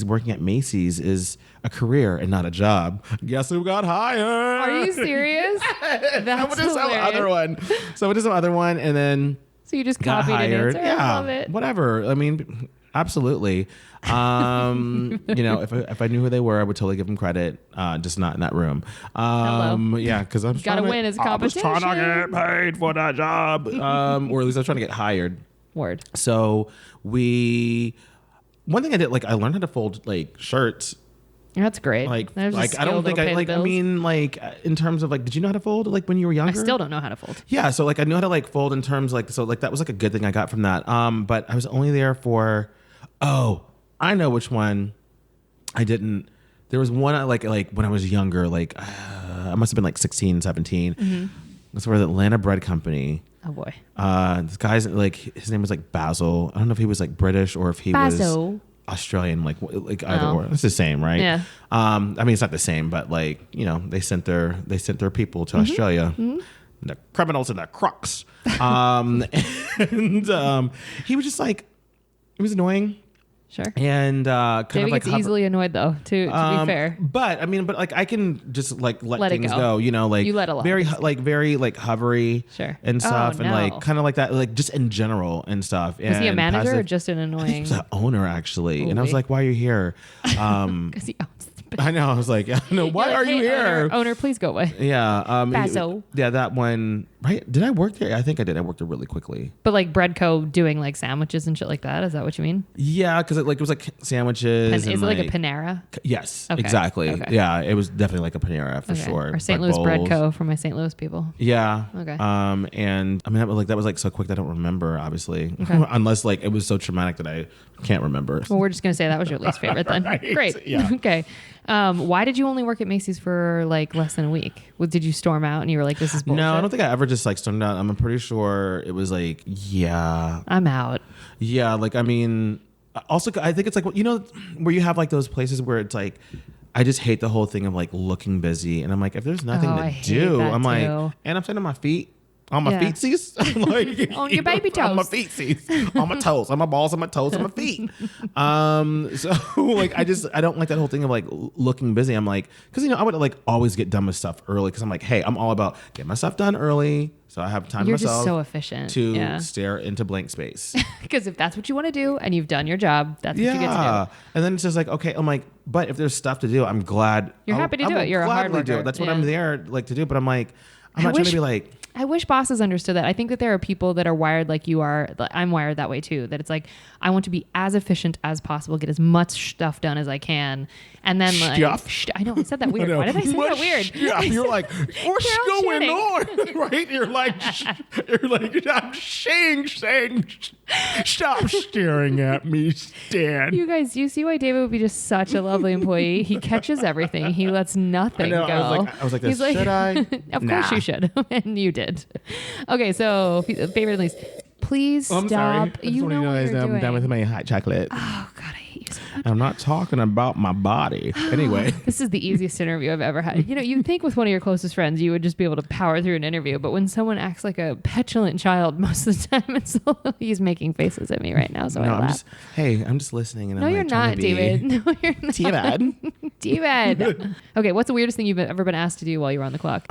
working at Macy's is a career and not a job. Guess who got hired? Are you serious? That's hilarious. So it is some other one. And then So you just got copied an hired. answer? Yeah. I love it. Whatever. I mean, absolutely. If I knew who they were, I would totally give them credit. Just not in that room. Hello. Yeah, because I'm Gotta win as a I was trying to competition. get paid for that job. Or at least I was trying to get hired. Word. So one thing I did, like I learned how to fold like shirts. That's great. Like There's a I skill don't think that'll I pay the like. I bills. mean, like in terms of like, did you know how to fold like when you were I younger? still don't know how to fold. Yeah, so like I knew how to like fold in terms like so like that was like a good thing I got from that. But I was only there for I know which one I didn't. There was one I like when I was younger, like I must have been like 16, 17. Mm-hmm. That's for the Atlanta Bread Company. Oh boy. This guy's like his name was like Basil. I don't know if he was like British or if he Basil. was Australian, like either Oh. or. It's the same, right? Yeah. I mean, it's not the same, but like they sent their people to Australia. The criminals and the crooks. And he was just like, it was annoying. Sure. And kind David of like gets easily annoyed though, to be fair. But I mean, like I can just like let Let it things go. go. Like You let alone. very hovery Sure. and stuff, Oh, and like no. kind of like that, like just in general and stuff. Was he a and manager or passive- just an I think he annoying? was the owner actually, and I was Ooh-wee. like, "Why are you here?" Because he owns the I know. I was like, why You're are like, you "Hey, here? Owner, please go away. Yeah. Basso. Yeah, that one. Right? Did I work there? I think I did. I worked there really quickly. But like Breadco doing like sandwiches and shit like that. Is that what you mean? Yeah, because it was like sandwiches. Is it like a Panera? Yes, Okay. exactly. Okay. Yeah, it was definitely like a Panera for Okay. sure. Or St. Bread Louis bowls. Breadco for my St. Louis people. Yeah. Okay. And I mean that was like so quick that I don't remember, obviously, unless like it was so traumatic that I can't remember. Well, we're just gonna say that was your least favorite then. Right. Great. Yeah. Okay. Why did you only work at Macy's for like less than a week? Did you storm out and you were like, "This is bullshit"? No, I don't think I ever just like stormed out. I'm pretty sure it was like, I'm out. yeah. Like I mean, also I think it's like where you have like those places where it's like. I just hate the whole thing of like looking busy, and I'm like, if there's nothing I to hate do, that I'm like, too. and I'm sitting on my feet. On my Yeah. feetsies, like On your baby on my toes. feetsies, on my toes, on my balls, on my toes, on my feet. So like I don't like that whole thing of like looking busy. I'm like, because I would like always get done with stuff early because I'm like, hey, I'm all about getting my stuff done early so I have time to You're myself just so efficient. to Yeah. stare into blank space. Because if that's what you want to do and you've done your job, that's what you get to do. And then it's just like, okay, I'm like, but if there's stuff to do, I'm glad You're happy to I do will it. You're a hard gladly do worker. it. That's what Yeah. I'm there like to do. But I'm like, I'm I not trying wish- to be like. I wish bosses understood that. I think that there are people that are wired like you are. I'm wired that way too. That it's like, I want to be as efficient as possible, get as much stuff done as I can. And then like, I know I said that weird. Why did I say that weird? Yeah, you're like, what's going on? Right? You're like, I'm saying, stop staring at me, Stan. You guys, you see why David would be just such a lovely employee? He catches everything. He lets nothing I know, go. I was like, He's should I? Of Nah. course you should. And you did. Okay, so favorite at least. Please I'm stop. sorry. I just You want know to what you're I'm doing. done with my hot chocolate. Oh, God, I hate you so much. I'm not talking about my body. Anyway. This is the easiest interview I've ever had. You'd think with one of your closest friends, you would just be able to power through an interview. But when someone acts like a petulant child most of the time, he's making faces at me right now. So I laugh. I'm just listening. And No, I'm you're like, trying not, to be David. No, you're not. David. Okay, what's the weirdest thing you've ever been asked to do while you were on the clock?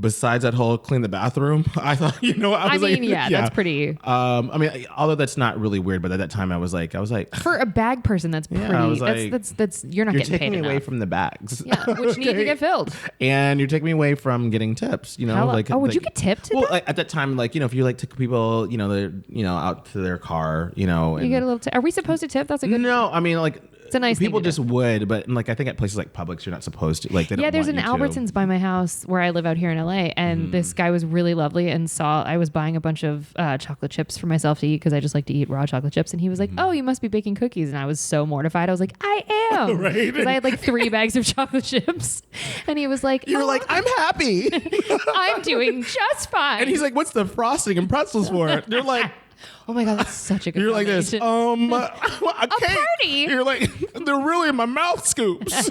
Besides that whole clean the bathroom, I thought, That's pretty. I mean, although that's not really weird, but at that time I was like, For a bag person, that's pretty. I was like, that's you're not you're getting paid taking me away enough. from the bags. Yeah, which need to get filled. And you're taking me away from getting tips, Would you get tipped? Well, at that time, if you took people, they're, out to their car, you get a little tip. Are we supposed to tip? That's a good. No, I mean, it's a nice people thing to just would, but I think at places like Publix, you're not supposed to. They don't there's an want you Albertsons by my house where I live out here in LA, and this guy was really lovely and saw I was buying a bunch of chocolate chips for myself to eat because I just like to eat raw chocolate chips, and he was like, "Oh, you must be baking cookies," and I was so mortified. I was like, "I am," Right? Because I had like 3 bags of chocolate chips, and he was like, You're like, I'm happy. "I'm doing just fine." And he's like, what's the frosting and pretzels for? You're like, "Oh my god, that's such a good." you're like this. combination." A party? You're like, they're really in my mouth scoops.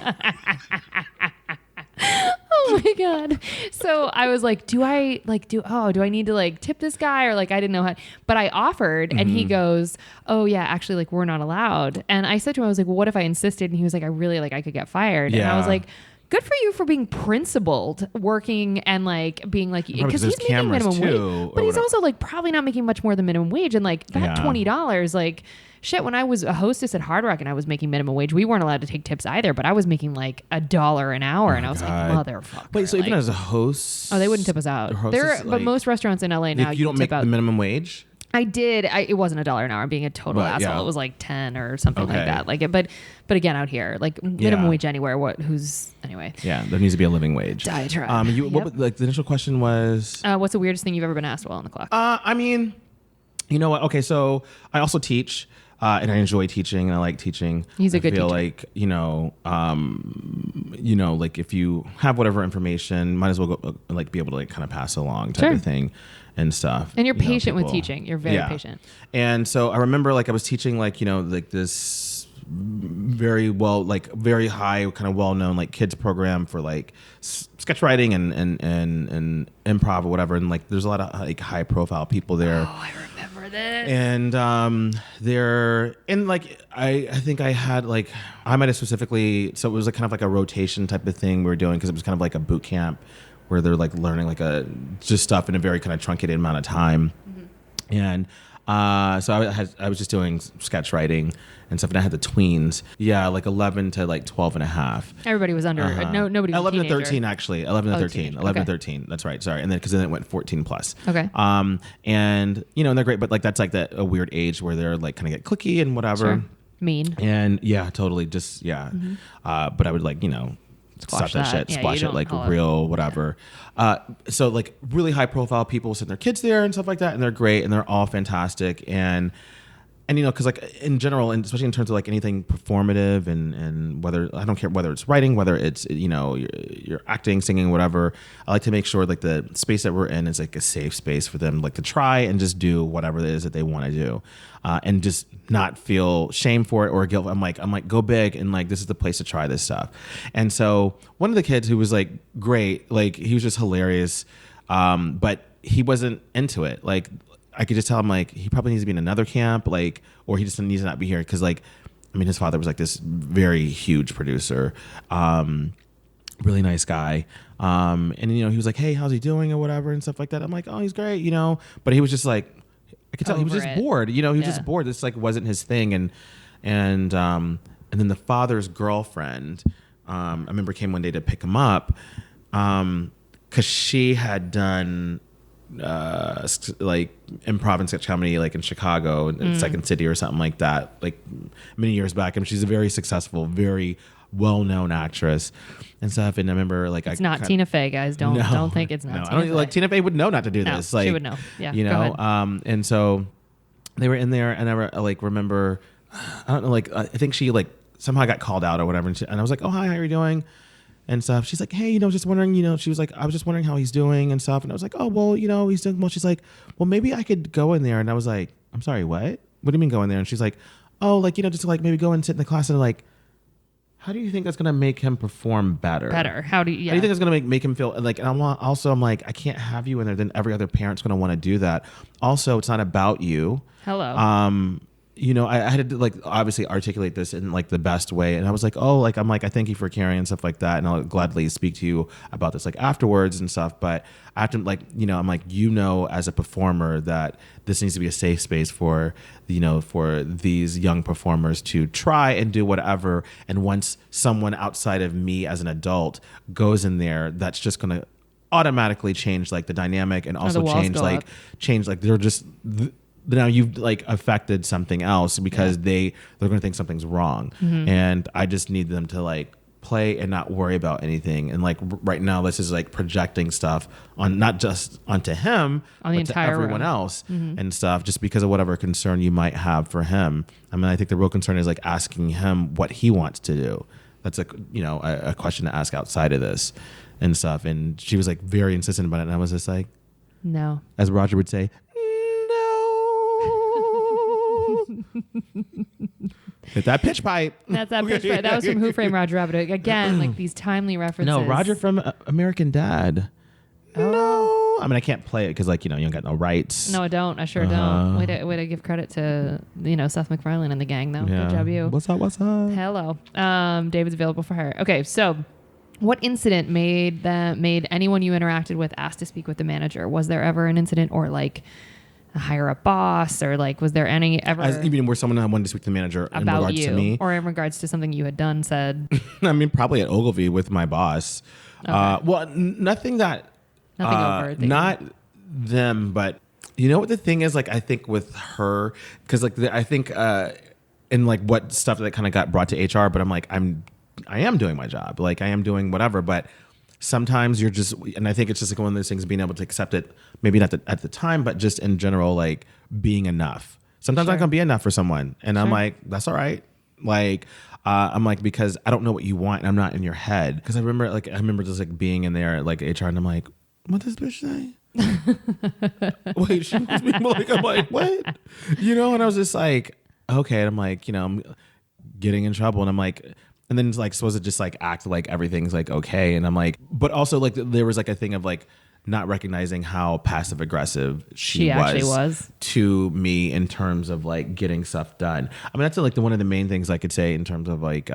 Oh my god! So I was like, do I need to tip this guy, or I didn't know how? But I offered, and he goes, "Oh yeah, actually, we're not allowed." And I said to him, I was like, "Well, what if I insisted?" And he was like, "I really I could get fired." And I was Yeah. like, good for you for being principled, working and being because there's he's making cameras minimum too, wage, or but he's whatever. also probably not making much more than minimum wage, and that Yeah. $20 shit, when I was a hostess at Hard Rock and I was making minimum wage, we weren't allowed to take tips either, but I was making $1 an hour, and I was God. like, motherfucker. Wait, so even as a host? Oh, they wouldn't tip us out. But most restaurants in LA now you don't make tip out. the minimum wage? I did. It wasn't $1 an hour. I'm being a total But, asshole. yeah. It was 10 or something Okay. like that. But again, out here, minimum Yeah. wage anywhere. Anyway? Yeah, there needs to be a living wage. Diatribe. What the initial question was? What's the weirdest thing you've ever been asked while on the clock? I mean, you know what? Okay, so I also teach, and I enjoy teaching, and I like teaching. He's a good I feel teacher. if you have whatever information, might as well go, be able to kind of pass along type Sure. of thing and stuff. And you're You know, patient with people- teaching. You're very patient. And so I remember I was teaching this very well, very high kind of well-known kids program for sketch writing and improv or whatever. And there's a lot of high profile people there. Oh, I remember this. And I think I had I might have specifically, so it was kind of a rotation type of thing we were doing, because it was kind of a boot camp where they're learning just stuff in a very kind of truncated amount of time. And So I was just doing sketch writing and stuff, and I had the tweens. Yeah, like 11 to like 12 and a half. Everybody was under. Nobody was 11 a to teenager. 13 actually. 11 to 13. Teenager. 11 Okay. to 13. That's right. Sorry. And then because then it went 14 plus. Okay. And and they're great, but like that's like a weird age where they're like kind of get cliquey and whatever. Sure. Mean. And yeah, totally. Just yeah. But I would like Squash stop that shit, Yeah, squash you it like don't real whatever. So like really high profile people send their kids there and stuff like that, and they're great and they're all fantastic and because like in general, and especially in terms of like anything performative and whether I don't care whether it's writing, whether it's you're acting, singing, whatever. I like to make sure like the space that we're in is like a safe space for them like to try and just do whatever it is that they want to do, and just not feel shame for it or guilt. I'm like go big and like this is the place to try this stuff. And so one of the kids who was like great, like he was just hilarious, but he wasn't into it. Like I could just tell him like he probably needs to be in another camp, like, or he just needs to not be here because like, I mean, his father was like this very huge producer, really nice guy, and he was like, hey, how's he doing or whatever and stuff like that. I'm like, oh, he's great, but he was just like, I could tell he was just bored, he was just bored. This like wasn't his thing, and then the father's girlfriend, I remember came one day to pick him up, because she had done like improv and sketch comedy like in Chicago in Second City or something like that, like many years back, and she's a very successful, very well-known actress and stuff. And I remember like it's not Tina Fey, guys. Don't think it's not. No, Tina I don't Fey. like Tina Fey would know not to do this. Like she would know. Yeah, go ahead. And so they were in there, and I like remember, I don't know, like I think she like somehow got called out or whatever, and I was like, oh hi, how are you doing? And stuff. She's like, hey, just wondering, she was like, I was just wondering how he's doing and stuff. And I was like, oh, well, he's doing well. She's like, well, maybe I could go in there. And I was like, I'm sorry, what? What do you mean go in there? And she's like, oh, like, just to like maybe go and sit in the class. And like, how do you think that's going to make him perform better? How do you think that's going to make him feel like, and I'm like, I can't have you in there. Then every other parent's going to want to do that. Also, it's not about you. Hello. I had to like obviously articulate this in like the best way, and I was like, oh, like I'm like, I thank you for caring and stuff like that, and I'll gladly speak to you about this like afterwards and stuff. But I have to like, I'm like, as a performer that this needs to be a safe space for for these young performers to try and do whatever. And once someone outside of me as an adult goes in there, that's just gonna automatically change like the dynamic, and also change like they're just. Now you've like affected something else because they're going to think something's wrong, and I just need them to like play and not worry about anything. And like right now, this is like projecting stuff on not just onto him, on the but entire to everyone else and stuff, just because of whatever concern you might have for him. I mean, I think the real concern is like asking him what he wants to do. That's a question to ask outside of this and stuff. And she was like very insistent about it, and I was just like, no, as Roger would say. Hit that pitch pipe. That's that pitch pipe. That was from Who Framed Roger Rabbit. Again, like these timely references. No, Roger from American Dad. Oh. No, I mean I can't play it because like you don't got no rights. No, I don't. I sure don't. Way to give credit to Seth MacFarlane and the gang though. Yeah. Good job, you. What's up? Hello. David's available for hire. Okay, so what incident made anyone you interacted with ask to speak with the manager? Was there ever an incident or like a higher up boss, or like was there any ever even where someone wanted to speak to the manager about in regards to me, or in regards to something you had done, said? I mean, probably at Ogilvy with my boss. Okay. Nothing overt. Not them, but you know what the thing is? Like I think with her, because like I think in like what stuff that kind of got brought to HR, but I'm like I am doing my job, like I am doing whatever, but. Sometimes you're just, and I think it's just like one of those things, being able to accept it, maybe not at the time, but just in general, like being enough. Sometimes I can be enough for someone, and I'm like, that's all right. Like, I'm like, because I don't know what you want, and I'm not in your head. Because I remember just like being in there, like HR, and I'm like, what does this bitch say? Wait, she wants me like, I'm like, what? And I was just like, okay, and I'm like, I'm getting in trouble, and I'm like. And then it's like supposed to just like act like everything's like okay, and I'm like, but also like there was like a thing of like not recognizing how passive aggressive she actually was to me in terms of like getting stuff done. I mean that's like one of the main things I could say in terms of like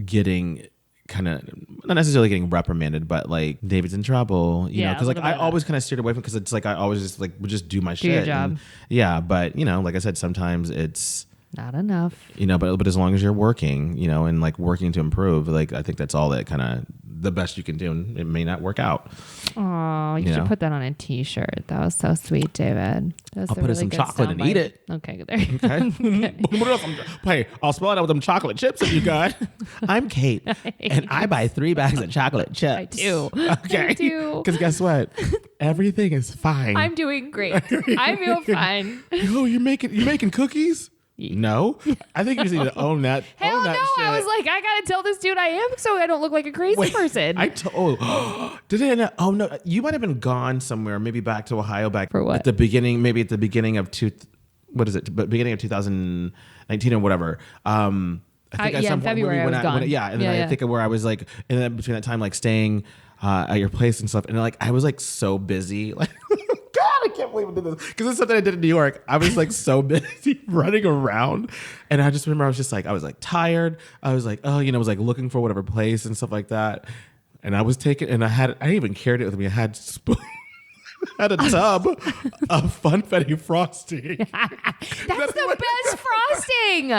getting kind of not necessarily getting reprimanded, but like David's in trouble, you know, because like I always kind of steered away from because it's like I always just like would just do my shit. Your job. And, yeah, but you know, like I said, sometimes it's not enough. You know, but as long as you're working, you know, and like working to improve, like I think that's all that kind of the best you can do, and it may not work out. Oh, you should put that on a T-shirt. That was so sweet, David. I'll put in some chocolate and eat it. Okay, there. Okay. What else? Hey, I'll spell it out with them chocolate chips that you got. I'm Kate, and I buy 3 bags of chocolate chips. I do. Okay. I do. Because guess what? Everything is fine. I'm doing great. I feel fine. Oh, you're making cookies? No, I think you just need to own that. Hell own that no! shit. I was like, I gotta tell this dude I am, so I don't look like a crazy person. Did it? Oh no, you might have been gone somewhere, maybe back to Ohio, back for what? At the beginning, maybe at the beginning of beginning of 2019 or whatever. I think at some point February I was gone. And then I think of where I was like, and then between that time, like staying at your place and stuff, and like I was like so busy, like. God, I can't believe I did this. Because it's something I did in New York. I was like so busy running around. And I just remember I was like tired. I was like, oh, you know, I was like looking for whatever place and stuff like that. And I was taking, and I even carried it with me. I had had a tub of Funfetti frosting. That's the best frosting.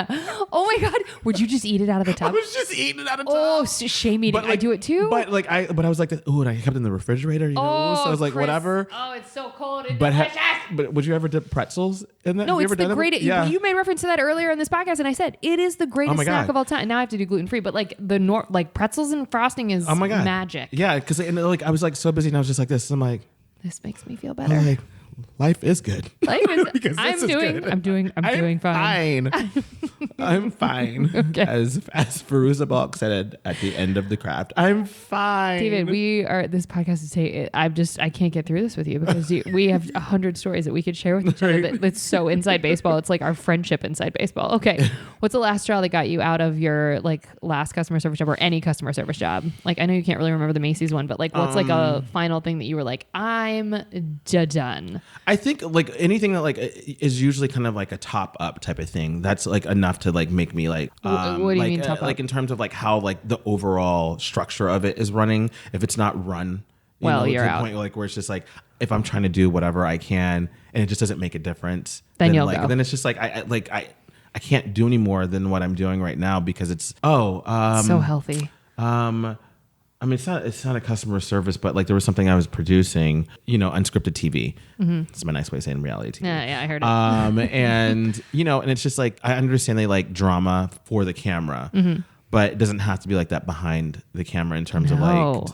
Oh my God. Would you just eat it out of the tub? I was just eating it out of the tub. Oh, shame eating. Like, I do it too. But I was like, oh, and I kept it in the refrigerator, you know? So I was like, Chris. whatever. Oh, it's so cold and But delicious. but would you ever dip pretzels in that? No, Have you it's ever the done greatest. Yeah. You made reference to that earlier in this podcast, and I said it is the greatest snack of all time. Now I have to do gluten free, but like like pretzels and frosting is magic. Yeah, because like I was like so busy, and I was just like this. And I'm like, this makes me feel better. Like, life is good. Life is. I'm doing fine. I'm fine. Okay. As Firuza Balk said at the end of the craft, I'm fine. David, this podcast is I can't get through this with you because we have 100 stories that we could share with each other that's so inside baseball. It's like our friendship inside baseball. Okay. What's the last straw that got you out of your like last customer service job or any customer service job? Like I know you can't really remember the Macy's one, but like what's like a final thing that you were like, I'm done. I think like anything that like is usually kind of like a top up type of thing. That's like enough to like make me like what do you mean top up? Like in terms of like how like the overall structure of it is running. If it's not run, you're to the out. point like where it's just like if I'm trying to do whatever I can and it just doesn't make a differance, then you'll like go. then it's just like I can't do any more than what I'm doing right now because it's so healthy. I mean, it's not a customer service, but like there was something I was producing, you know, unscripted TV. Mm-hmm. It's my nice way of saying reality TV. Yeah, I heard it. And you know, and it's just like I understand they like drama for the camera, but it doesn't have to be like that behind the camera in terms of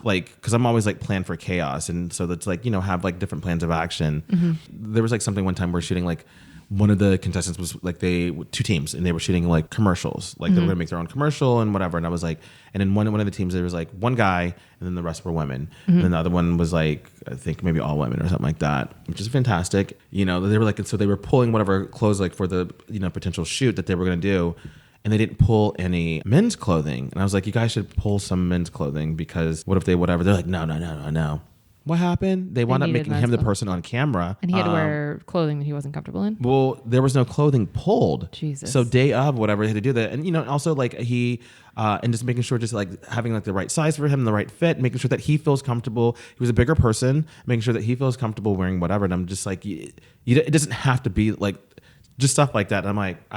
like because I'm always like plan for chaos, and so that's like you know have like different plans of action. There was like something one time we're shooting like. One of the contestants was like two teams and they were shooting like commercials, like they were gonna make their own commercial and whatever. And I was like, and in one of the teams there was like one guy and then the rest were women, and then the other one was like I think maybe all women or something like that, which is fantastic. You know, they were like, and so they were pulling whatever clothes like for the you know potential shoot that they were gonna do. And they didn't pull any men's clothing. And I was like, you guys should pull some men's clothing because what if they whatever? They're like, no. What happened? They wound up making him the person on camera. And he had to wear clothing that he wasn't comfortable in? Well, there was no clothing pulled. Jesus. So day of, whatever, he had to do that. And, you know, also like and just making sure just like having like the right size for him, the right fit, making sure that he feels comfortable. He was a bigger person, making sure that he feels comfortable wearing whatever. And I'm just like, it doesn't have to be like just stuff like that. And I'm like,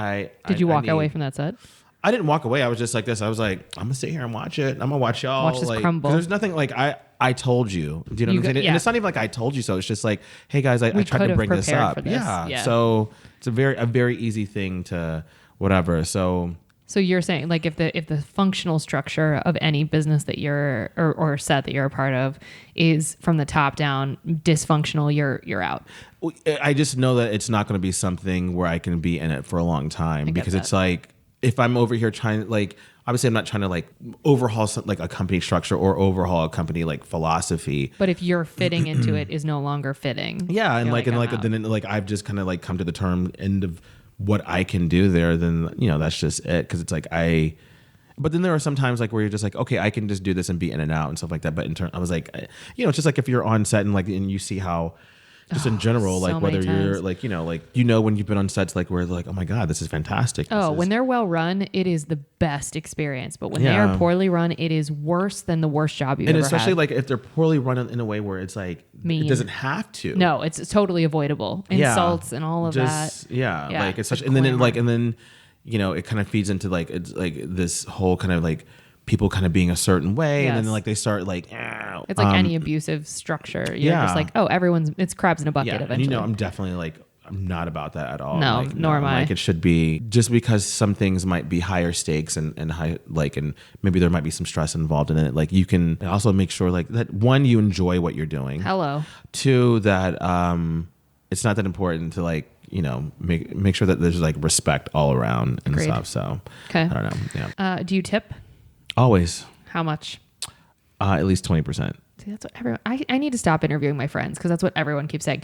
Did you walk away from that set? I didn't walk away. I was just like this. I was like, I'm gonna sit here and watch it. I'm gonna watch y'all watch this like, crumble. There's nothing like I told you. Do you know what I'm saying? Yeah. And it's not even like I told you so. It's just like, hey guys, I tried to bring this up. For this. Yeah. So it's a very easy thing to whatever. So you're saying like if the functional structure of any business that you're or set that you're a part of is from the top down dysfunctional, you're out. I just know that it's not going to be something where I can be in it for a long time because it's like if I'm over here trying like obviously I'm not trying to like overhaul like a company structure or overhaul a company like philosophy. But if you're fitting into it is no longer fitting. Yeah, and then I've just kind of like come to the term end of what I can do there, then you know that's just it because it's like but then there are some times like where you're just like okay I can just do this and be in and out and stuff like that. But I was like you know it's just like if you're on set and like and you see how just in general, like so whether many you're times. like, when you've been on sets, like where like, oh my God, this is fantastic. When they're well run, it is the best experience. But when they Yeah. are poorly run, it is worse than the worst job you've and ever especially had. like if they're poorly run in a way where it's like, Mean. it doesn't have to. No, it's totally avoidable. Yeah. Insults and all of Just, that. Yeah. Yeah, Like it's it's such, a glamour. and then, it kind of feeds into like, it's like this whole kind of like people kind of being a certain way. And Yes. then like they start like, It's like any abusive structure. You're yeah. just like, it's crabs in a bucket yeah. eventually. And I'm definitely like, I'm not about that at all. No, like, nor am I. Like it should be just because some things might be higher stakes and high, like, and maybe there might be some stress involved in it. Like you can also make sure like that one, you enjoy what you're doing. Hello. Two, that it's not that important to like, make sure that there's like respect all around and Agreed. stuff. So Okay. I don't know. Yeah. Do you tip? Always. How much? At least 20%. See, that's what everyone. I need to stop interviewing my friends because that's what everyone keeps saying.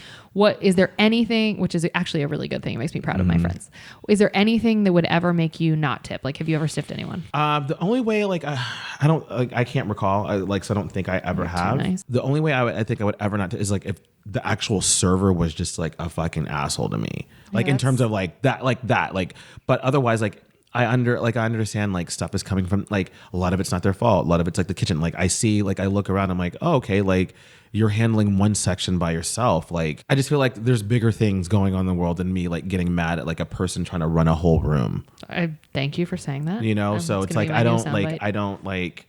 Is there anything, which is actually a really good thing? It makes me proud of my friends. Is there anything that would ever make you not tip? Like, have you ever stiffed anyone? The only way, like, I don't, like, I can't recall, so I don't think I ever have. nice. The only way I think I would ever not is like if the actual server was just like a fucking asshole to me, like in terms of like that, but otherwise, like, I understand like stuff is coming from like a lot of it's not their fault. A lot of it's like the kitchen. Like I see, like I look around, I'm like, oh, okay, like you're handling one section by yourself. Like I just feel like there's bigger things going on in the world than me like getting mad at like a person trying to run a whole room. I thank you for saying that. So it's like I don't like.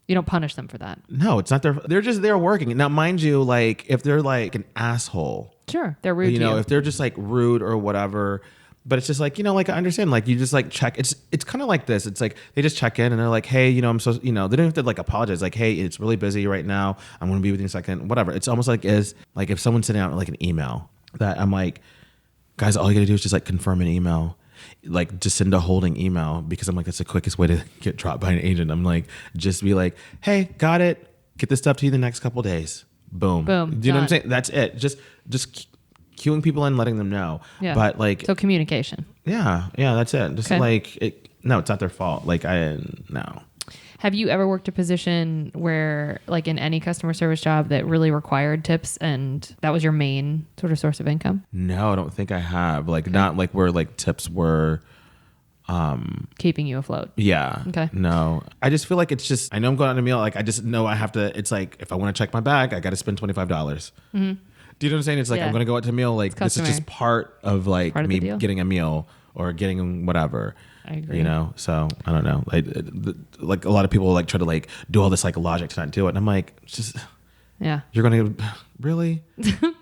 You don't punish them for that. No, it's not they're just there working. Now, mind you, like if they're like an asshole, Sure, they're rude. you know, if they're just like rude or whatever. But it's just like, like I understand, like you just like check. It's kind of like this. It's like they just check in and they're like, hey, I'm so, they don't have to like apologize. Like, hey, it's really busy right now. I'm going to be with you in a second, whatever. It's almost like like if someone's sending out like an email that I'm like, guys, all you got to do is just like confirm an email. Like just send a holding email because I'm like, that's the quickest way to get dropped by an agent. I'm like, just be like, hey, got it. Get this stuff to you the next couple days. Boom. Boom. Do you know what I'm saying? That's it. Just queuing people in, letting them know. Yeah. But like, so communication. yeah, that's it. Just no, it's not their fault. Like no. Have you ever worked a position where, like in any customer service job, that really required tips and that was your main sort of source of income? No, I don't think I have. Like not like where like tips were keeping you afloat. Yeah. Okay. No, I just feel like it's just, I know I'm going on a meal. Like I just know I have to, it's like, if I want to check my bag, I got to spend $25. Mm-hmm. Do you know what I'm saying? It's like, I'm going to go out to a meal. Like this is just part of like me getting a meal or getting whatever. I agree. So I don't know. Like a lot of people like try to like do all this like logic to not do it. And I'm like, it's just, yeah. You're going to, really?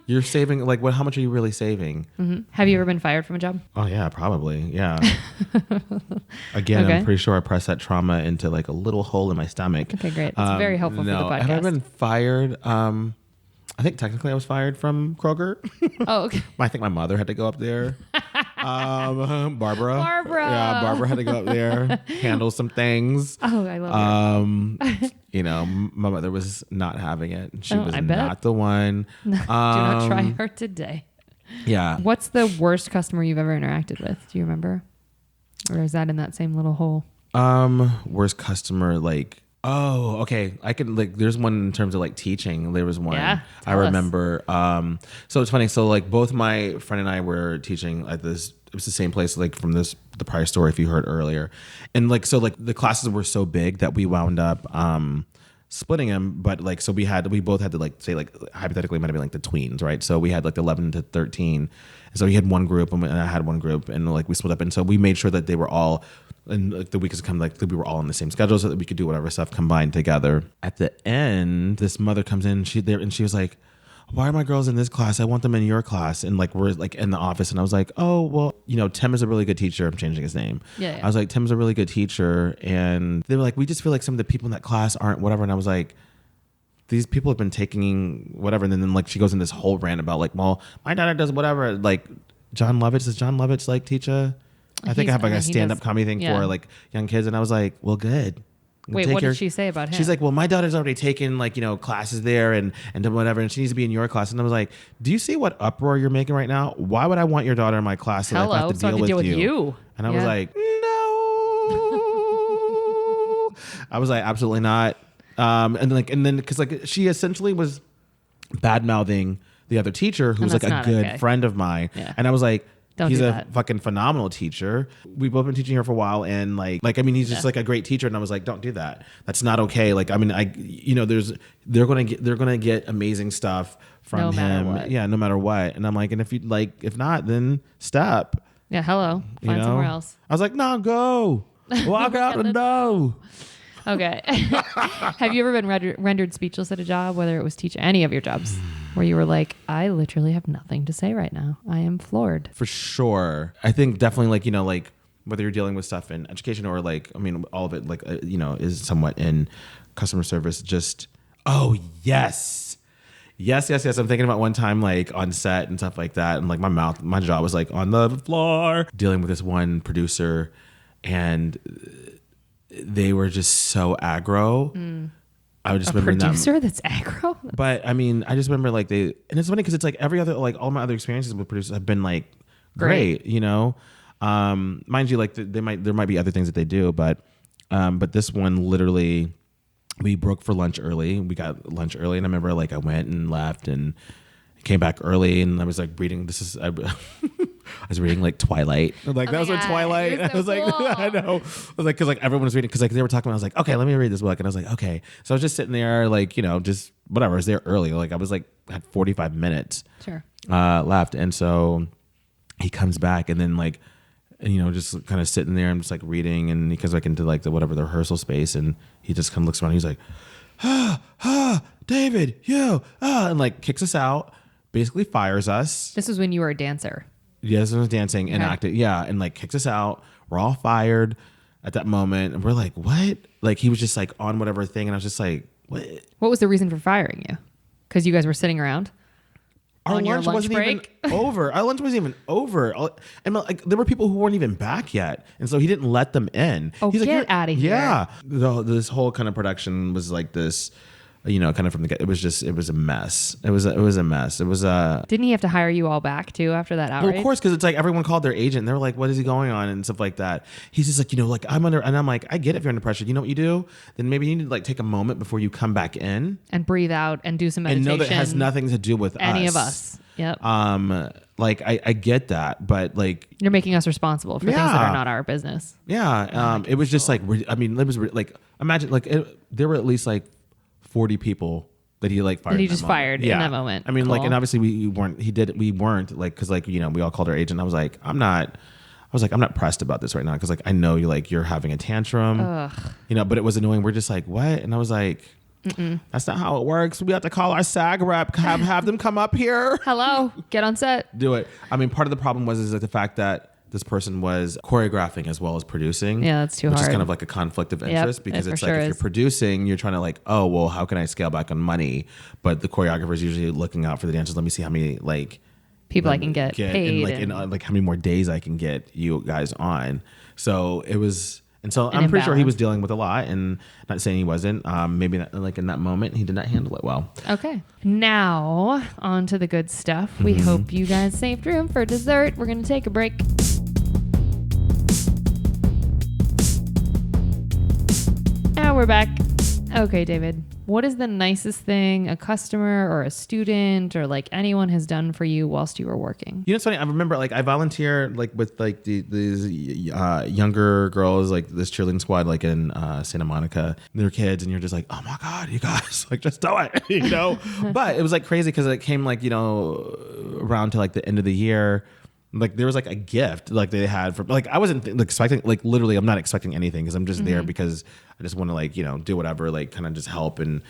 You're saving, like how much are you really saving? Mm-hmm. Have you ever been fired from a job? Oh yeah, probably. Yeah. Again, okay. I'm pretty sure I pressed that trauma into like a little hole in my stomach. Okay, great. It's very helpful for the podcast. Have I been fired? I think technically I was fired from Kroger. Oh, okay. I think my mother had to go up there. Barbara. Yeah, Barbara had to go up there, handle some things. Oh, I love it. My mother was not having it. She was I not the one. Do not try her today. Yeah. What's the worst customer you've ever interacted with? Do you remember? Or is that in that same little hole? Worst customer, like, oh, okay. I can like, there's one in terms of like teaching. There was one. Yeah, I remember. So it's funny. So like both my friend and I were teaching at this, it was the same place, like from the prior story, if you heard earlier. And like, so like the classes were so big that we wound up, splitting them. But like, so we both had to like say like, hypothetically it might have been like the tweens, right? So we had like 11 to 13. So he had one group and I had one group and like we split up. And so we made sure that they were all, and like the week has come, like we were all on the same schedule so that we could do whatever stuff combined together. At the end, this mother comes in, she was like, why are my girls in this class? I want them in your class. And like, we're like in the office. And I was like, oh, well, Tim is a really good teacher. I'm changing his name. Yeah. I was like, Tim's a really good teacher. And they were like, we just feel like some of the people in that class aren't whatever. And I was like, these people have been taking whatever. And then like, she goes in this whole rant about like, well, my daughter does whatever. Like John Lovitz, does John Lovitz like teach I think I have like a stand-up comedy thing for like young kids. And I was like, well, good. Wait, what did she say about him? She's like, well, my daughter's already taken like, classes there and whatever. And she needs to be in your class. And I was like, do you see what uproar you're making right now? Why would I want your daughter in my class? Hello, I have to deal with you. And I was like, no. I was like, absolutely not. And then because like she essentially was bad mouthing the other teacher who's like that's a not good okay. friend of mine. Yeah. And I was like, Don't he's do a that. fucking phenomenal teacher. We've both been teaching here for a while, and like I mean, he's just like a great teacher. And I was like, don't do that. That's not okay. Like, I mean, they're gonna get amazing stuff from No matter him. what. Yeah, no matter what. And I'm like, and if not, then stop. Yeah, hello. You Find know? somewhere else. I was like, no, go. Walk out the door. Okay. Have you ever been rendered speechless at a job, whether it was teach any of your jobs, where you were like, I literally have nothing to say right now. I am floored. For sure. I think definitely like whether you're dealing with stuff in education or like, I mean, all of it like, is somewhat in customer service. Just, oh, yes. Yes. I'm thinking about one time like on set and stuff like that. And like my jaw was like on the floor dealing with this one producer, and they were just so aggro. I would just remember Producer that's aggro? but I mean, I just remember like and it's funny because it's like every other, like all my other experiences with producers have been like great, mind you, like there might be other things that they do, but this one literally, we broke for lunch early. We got lunch early, and I remember like I went and left and came back early, and I was like reading. I was reading like Twilight. Like that was when Twilight. You're so I was like, cool. I know. I was like, because like everyone was reading, because like they were talking about. I was like, okay, let me read this book, and I was like, okay. So I was just sitting there, like just whatever. I was there early. Like I was like had 45 minutes Sure. left, and so he comes back, and then like. And, just kind of sitting there and just like reading, and he comes like into like the rehearsal space, and he just kind of looks around. He's like, David, and like kicks us out, basically fires us. This was when you were a dancer. Yes, I was dancing and acting. Yeah, and like kicks us out. We're all fired at that moment, and we're like, what? Like he was just like on whatever thing, and I was just like, what? What was the reason for firing you? Because you guys were sitting around? Our On your lunch lunch wasn't break? even over. Our lunch wasn't even over. And like there were people who weren't even back yet. And so he didn't let them in. Oh, He's like, get "You're-" outta here. Yeah. This whole kind of production was like this, kind of from the get. It was a mess. It was a mess. It was Didn't he have to hire you all back too after that outrage? Well, of course, because it's like everyone called their agent. And they were like, "What is he going on?" and stuff like that. He's just like, like I'm under, and I'm like, I get it if you're under pressure. You know what you do? Then maybe you need to like take a moment before you come back in And breathe out and do some meditation. and know that it has nothing to do with any us. of us. Yep. Like I get that, but like You're making us responsible for things that are not our business. yeah, it was just like I mean, it was like imagine like there were at least like 40 people that he like fired. That he in that just moment. fired in that moment. I mean, like, Cool. and obviously we weren't like because like we all called our agent. I was like, I'm not pressed about this right now because like I know you're having a tantrum, but it was annoying. We're just like, what? And I was like. That's not how it works. We have to call our SAG rep, have them come up here. Hello, get on set. Do it. I mean, part of the problem is like the fact that this person was choreographing as well as producing. Yeah, that's too which hard. is kind of like a conflict of interest because it it's for like sure if you're is. producing, you're trying to like, oh, well, how can I scale back on money? But the choreographer is usually looking out for the dancers. Let me see how many like People I can get paid. and like how many more days I can get you guys on. So it was. And so An I'm pretty sure he was imbalance. dealing with a lot, and not saying he wasn't. Maybe not, like in that moment, he did not handle it well. Okay. Now, on to the good stuff. We hope you guys saved room for dessert. We're going to take a break. Now we're back. Okay, David. What is the nicest thing a customer or a student or like anyone has done for you whilst you were working? You know, it's funny. I remember, like, I volunteer like with like these younger girls, like this cheerleading squad, like in Santa Monica. They're kids, and you're just like, oh my god, you guys, like, just do it, But it was like crazy because it came like around to like the end of the year. Like there was like a gift like they had for like I wasn't expecting like literally I'm not expecting anything because I'm just there because I just want to like do whatever like kind of just help and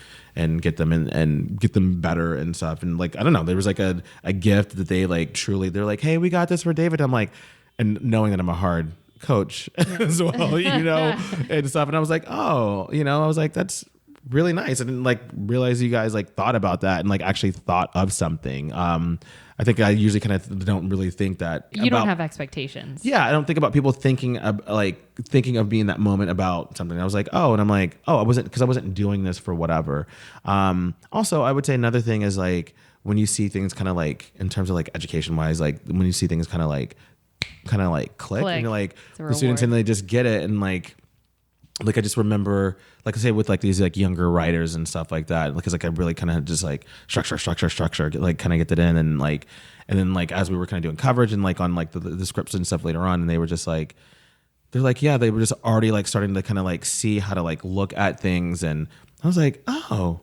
get them and get them better and stuff and like I don't know there was like a gift that they like truly they're like, hey, we got this for David. I'm like, and knowing that I'm a hard coach as well and stuff, and I was like, oh, I was like, that's really nice. I didn't like realize you guys like thought about that and like actually thought of something. I think I usually kind of don't really think that You don't have expectations. Yeah, I don't think about people thinking of me in that moment about something. I was like, oh, and I'm like, oh, I wasn't doing this for whatever. Also, I would say another thing is like when you see things kind of like in terms of like education wise, like when you see things kind of like click. And you're like It's a the students reward. and they just get it and like like I just remember, like I say, with like these like younger writers and stuff like that, because like I really kind of just like structure, like kind of get that in, and then like as we were kind of doing coverage and like on like the scripts and stuff later on, and they were just like, they're like, yeah, they were just already like starting to kind of like see how to like look at things, and I was like, oh,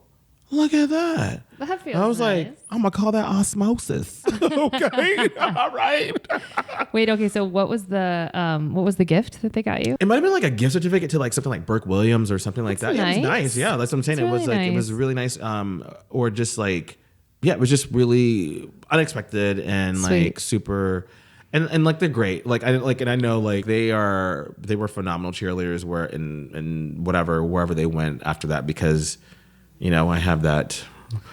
look at that. That feels I was nice. like, I'm gonna call that osmosis. Okay, all right. Wait, okay. So what was the gift that they got you? It might have been like a gift certificate to like something like Burke Williams or something like that. That's It was nice. nice. Yeah, that's what I'm saying. That's It was really like it was nice. really nice. Or just like, yeah, it was just really unexpected and Sweet. like super. And like they're great. Like and I know like they were phenomenal cheerleaders wherever they went after that, because I have that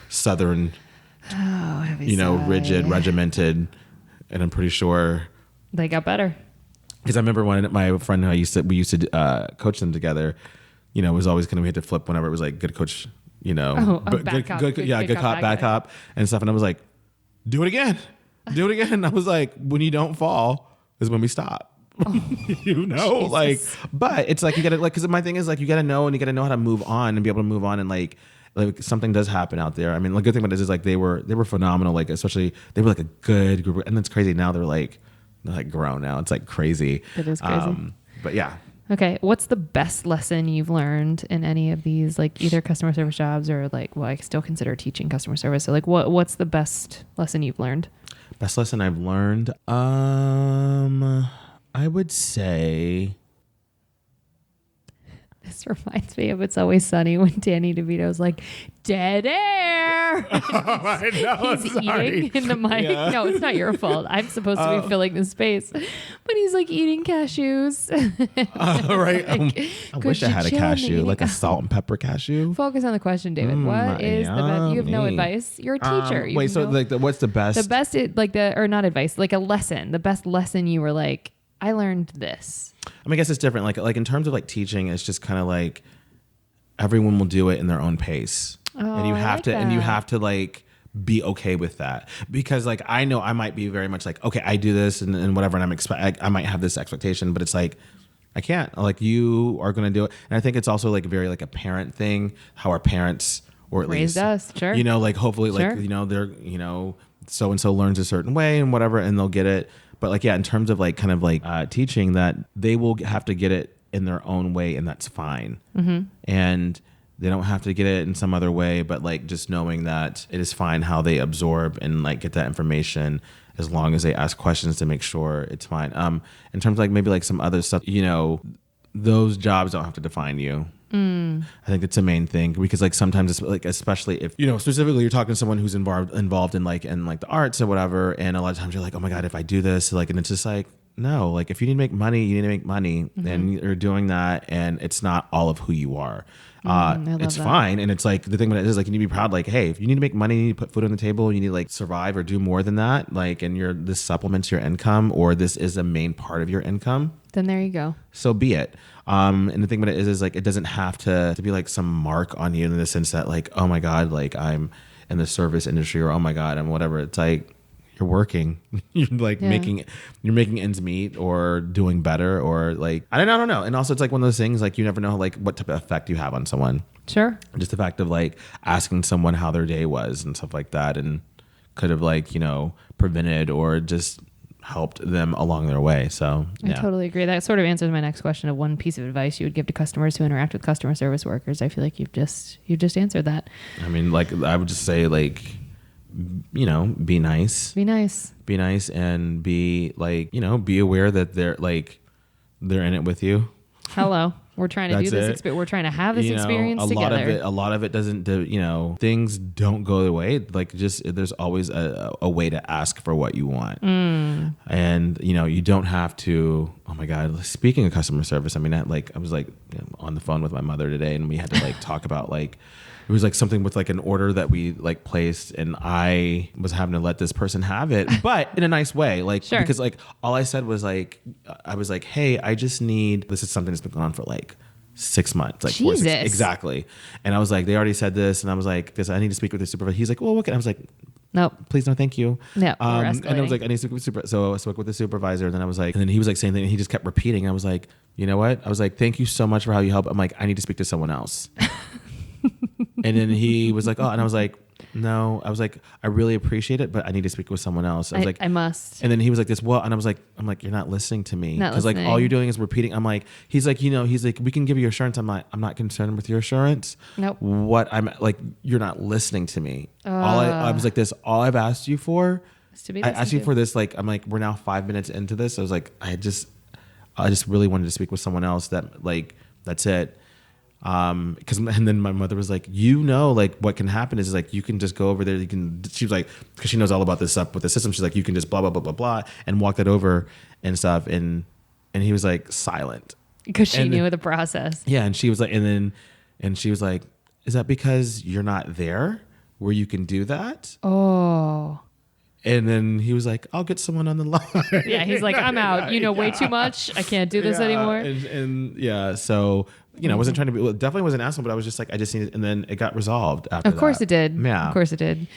Southern, rigid, regimented, and I'm pretty sure They got better. because I remember when my friend who we used to coach them together, was always we had to flip whenever it was like good coach, bad cop, good cop, bad cop, and stuff. And I was like, do it again. I was like, when you don't fall is when we stop. Jesus. Like, but it's like you gotta like, because my thing is like you gotta know, and you gotta know how to move on and be able to move on, and like something does happen out there. I mean, the good thing about it is like they were phenomenal. Like especially they were like a good group, and it's crazy now they're like grown now. It's like crazy. It is crazy. But yeah. Okay, what's the best lesson you've learned in any of these, like either customer service jobs or like, well, I still consider teaching customer service. So like, what's the best lesson you've learned? Best lesson I've learned, I would say. This reminds me of It's Always Sunny when Danny DeVito's like, dead air. I know. He's eating in the mic. Yeah. No, it's not your fault. I'm supposed to be filling the space. But he's like eating cashews. Right. I could wish I you had a chill on the cashew, eating- like a salt and pepper cashew. Focus on the question, David. What is the best? You have no yummy. advice. You're a teacher. You Wait, have so no- like what's the best? the best, or not advice, like a lesson. The best lesson you were like, I learned this. I mean, I guess it's different. Like in terms of like teaching, it's just kind of like everyone will do it in their own pace, and you I have like to, and you that. have to like be okay with that, because like I know I might be very much like, okay, I do this and whatever, and I might have this expectation, but it's like I can't. Like you are going to do it, and I think it's also like very like a parent thing, how our parents or at Raised least us, sure. like hopefully Sure. like they're so and so learns a certain way and whatever, and they'll get it. But like, yeah, in terms of like kind of like teaching, that they will have to get it in their own way, and that's fine. Mm-hmm. And they don't have to get it in some other way, but like just knowing that it is fine how they absorb and like get that information, as long as they ask questions to make sure it's fine. In terms of like maybe like some other stuff, those jobs don't have to define you. I think that's the main thing, because like sometimes it's like, especially if specifically you're talking to someone who's involved in like the arts or whatever, and a lot of times you're like, oh my god, if I do this, like, and it's just like, no, like if you need to make money, you need to make money, and you're doing that, and it's not all of who you are. It's that. fine, and it's like the thing about it is like you need to be proud. Like, hey, if you need to make money, you need to put food on the table, you need to like survive or do more than that. Like, and this supplements your income, or this is a main part of your income. Then there you go. So be it. And the thing about it is like it doesn't have to be like some mark on you in the sense that like, oh my god, like I'm in the service industry, or oh my god, I'm whatever. It's like you're working, you're like making ends meet, or doing better, or like I don't know. And also it's like one of those things like you never know like what type of effect you have on someone. Sure. Just the fact of like asking someone how their day was and stuff like that, and could have like prevented or just helped them along their way. So I totally agree. That sort of answers my next question of one piece of advice you would give to customers who interact with customer service workers. I feel like you've just answered that. I mean, like I would just say like, be nice. Be nice. Be nice, and be like, be aware that they're in it with you. Hello. We're trying to do That's this. We're trying to have this experience a together. lot of it doesn't do, things don't go the way. Like just, there's always a way to ask for what you want. And, you don't have to, oh my God, speaking of customer service, I mean, I was like on the phone with my mother today, and we had to like talk about like, it was like something with like an order that we like placed, and I was having to let this person have it, but in a nice way. Like, Sure. Because like all I said was like, I was like, hey, I just need, this is something that's been going on for like 6 months, like 4 6 Jesus. exactly. And I was like, they already said this, and I was like, because I need to speak with the supervisor. He's like, well, what can I was like, Nope. Please, no, thank you. Yeah. And I was like, I need to speak with so I spoke with the supervisor. And then I was like, and then he was like saying that, and he just kept repeating. I was like, you know what? I was like, thank you so much for how you help. I'm like, I need to speak to someone else. And then he was like, oh, and I was like, no. I was like, I really appreciate it, but I need to speak with someone else. I was like, I must. And then he was like, this, well, and I was like, you're not listening to me. Because like all you're doing is repeating. I'm like, he's like, we can give you assurance. I'm like, I'm not concerned with your assurance. Nope. What I'm like, you're not listening to me. I was like, this, all I've asked you for, I asked you for this. Like, I'm like, we're now 5 minutes into this. I was like, I just really wanted to speak with someone else that like, that's it. And then my mother was like, like what can happen is like, you can just go over there. She was like, cause she knows all about this stuff with the system. She's like, you can just blah, blah, blah, blah, blah, and walk that over and stuff. And he was like silent because she knew the process. Yeah. And she was like, and she was like, is that because you're not there where you can do that? Oh. And then he was like, I'll get someone on the line. Yeah. He's like, I'm out, way too much. I can't do this anymore. And yeah. So, I wasn't trying to be, definitely wasn't asking, but I was just like, I just needed, and then it got resolved after that. Of course it did. Yeah. Of course it did.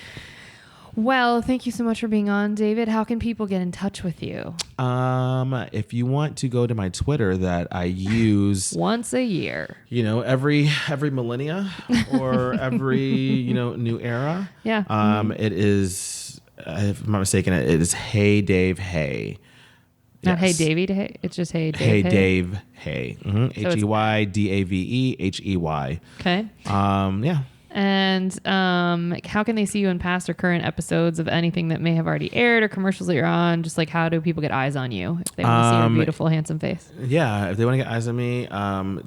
Well, thank you so much for being on, David. How can people get in touch with you? If you want to go to my Twitter that I use once a year, every millennia or every, new era. Yeah. It is, if I'm not mistaken, it is Hey Dave Hey. Not Hey Davey, Hey. It's just Hey Dave. Hey Dave Hey. Mm-hmm. So HEYDAVEHEY. Okay. Yeah. And how can they see you in past or current episodes of anything that may have already aired or commercials that you're on? Just like, how do people get eyes on you if they want to see your beautiful, handsome face? Yeah, if they want to get eyes on me,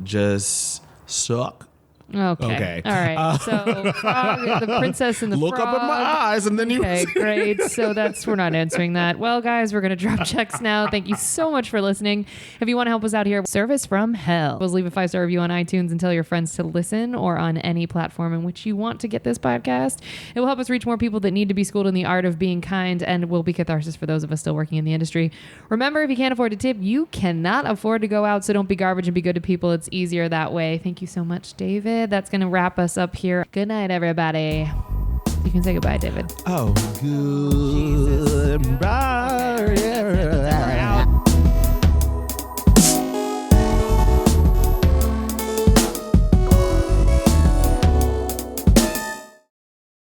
just suck. Okay. All right. So Frog, the princess and the look frog. up in my eyes and then you Okay, great. So we're not answering that. Well, guys, we're going to drop checks now. Thank you so much for listening. If you want to help us out here, Service from Hell. Please leave a 5-star review on iTunes and tell your friends to listen, or on any platform in which you want to get this podcast. It will help us reach more people that need to be schooled in the art of being kind, and will be catharsis for those of us still working in the industry. Remember, if you can't afford to tip, you cannot afford to go out, so don't be garbage and be good to people. It's easier that way. Thank you so much, David. That's going to wrap us up here. Good night, everybody. You can say goodbye, David. Oh, good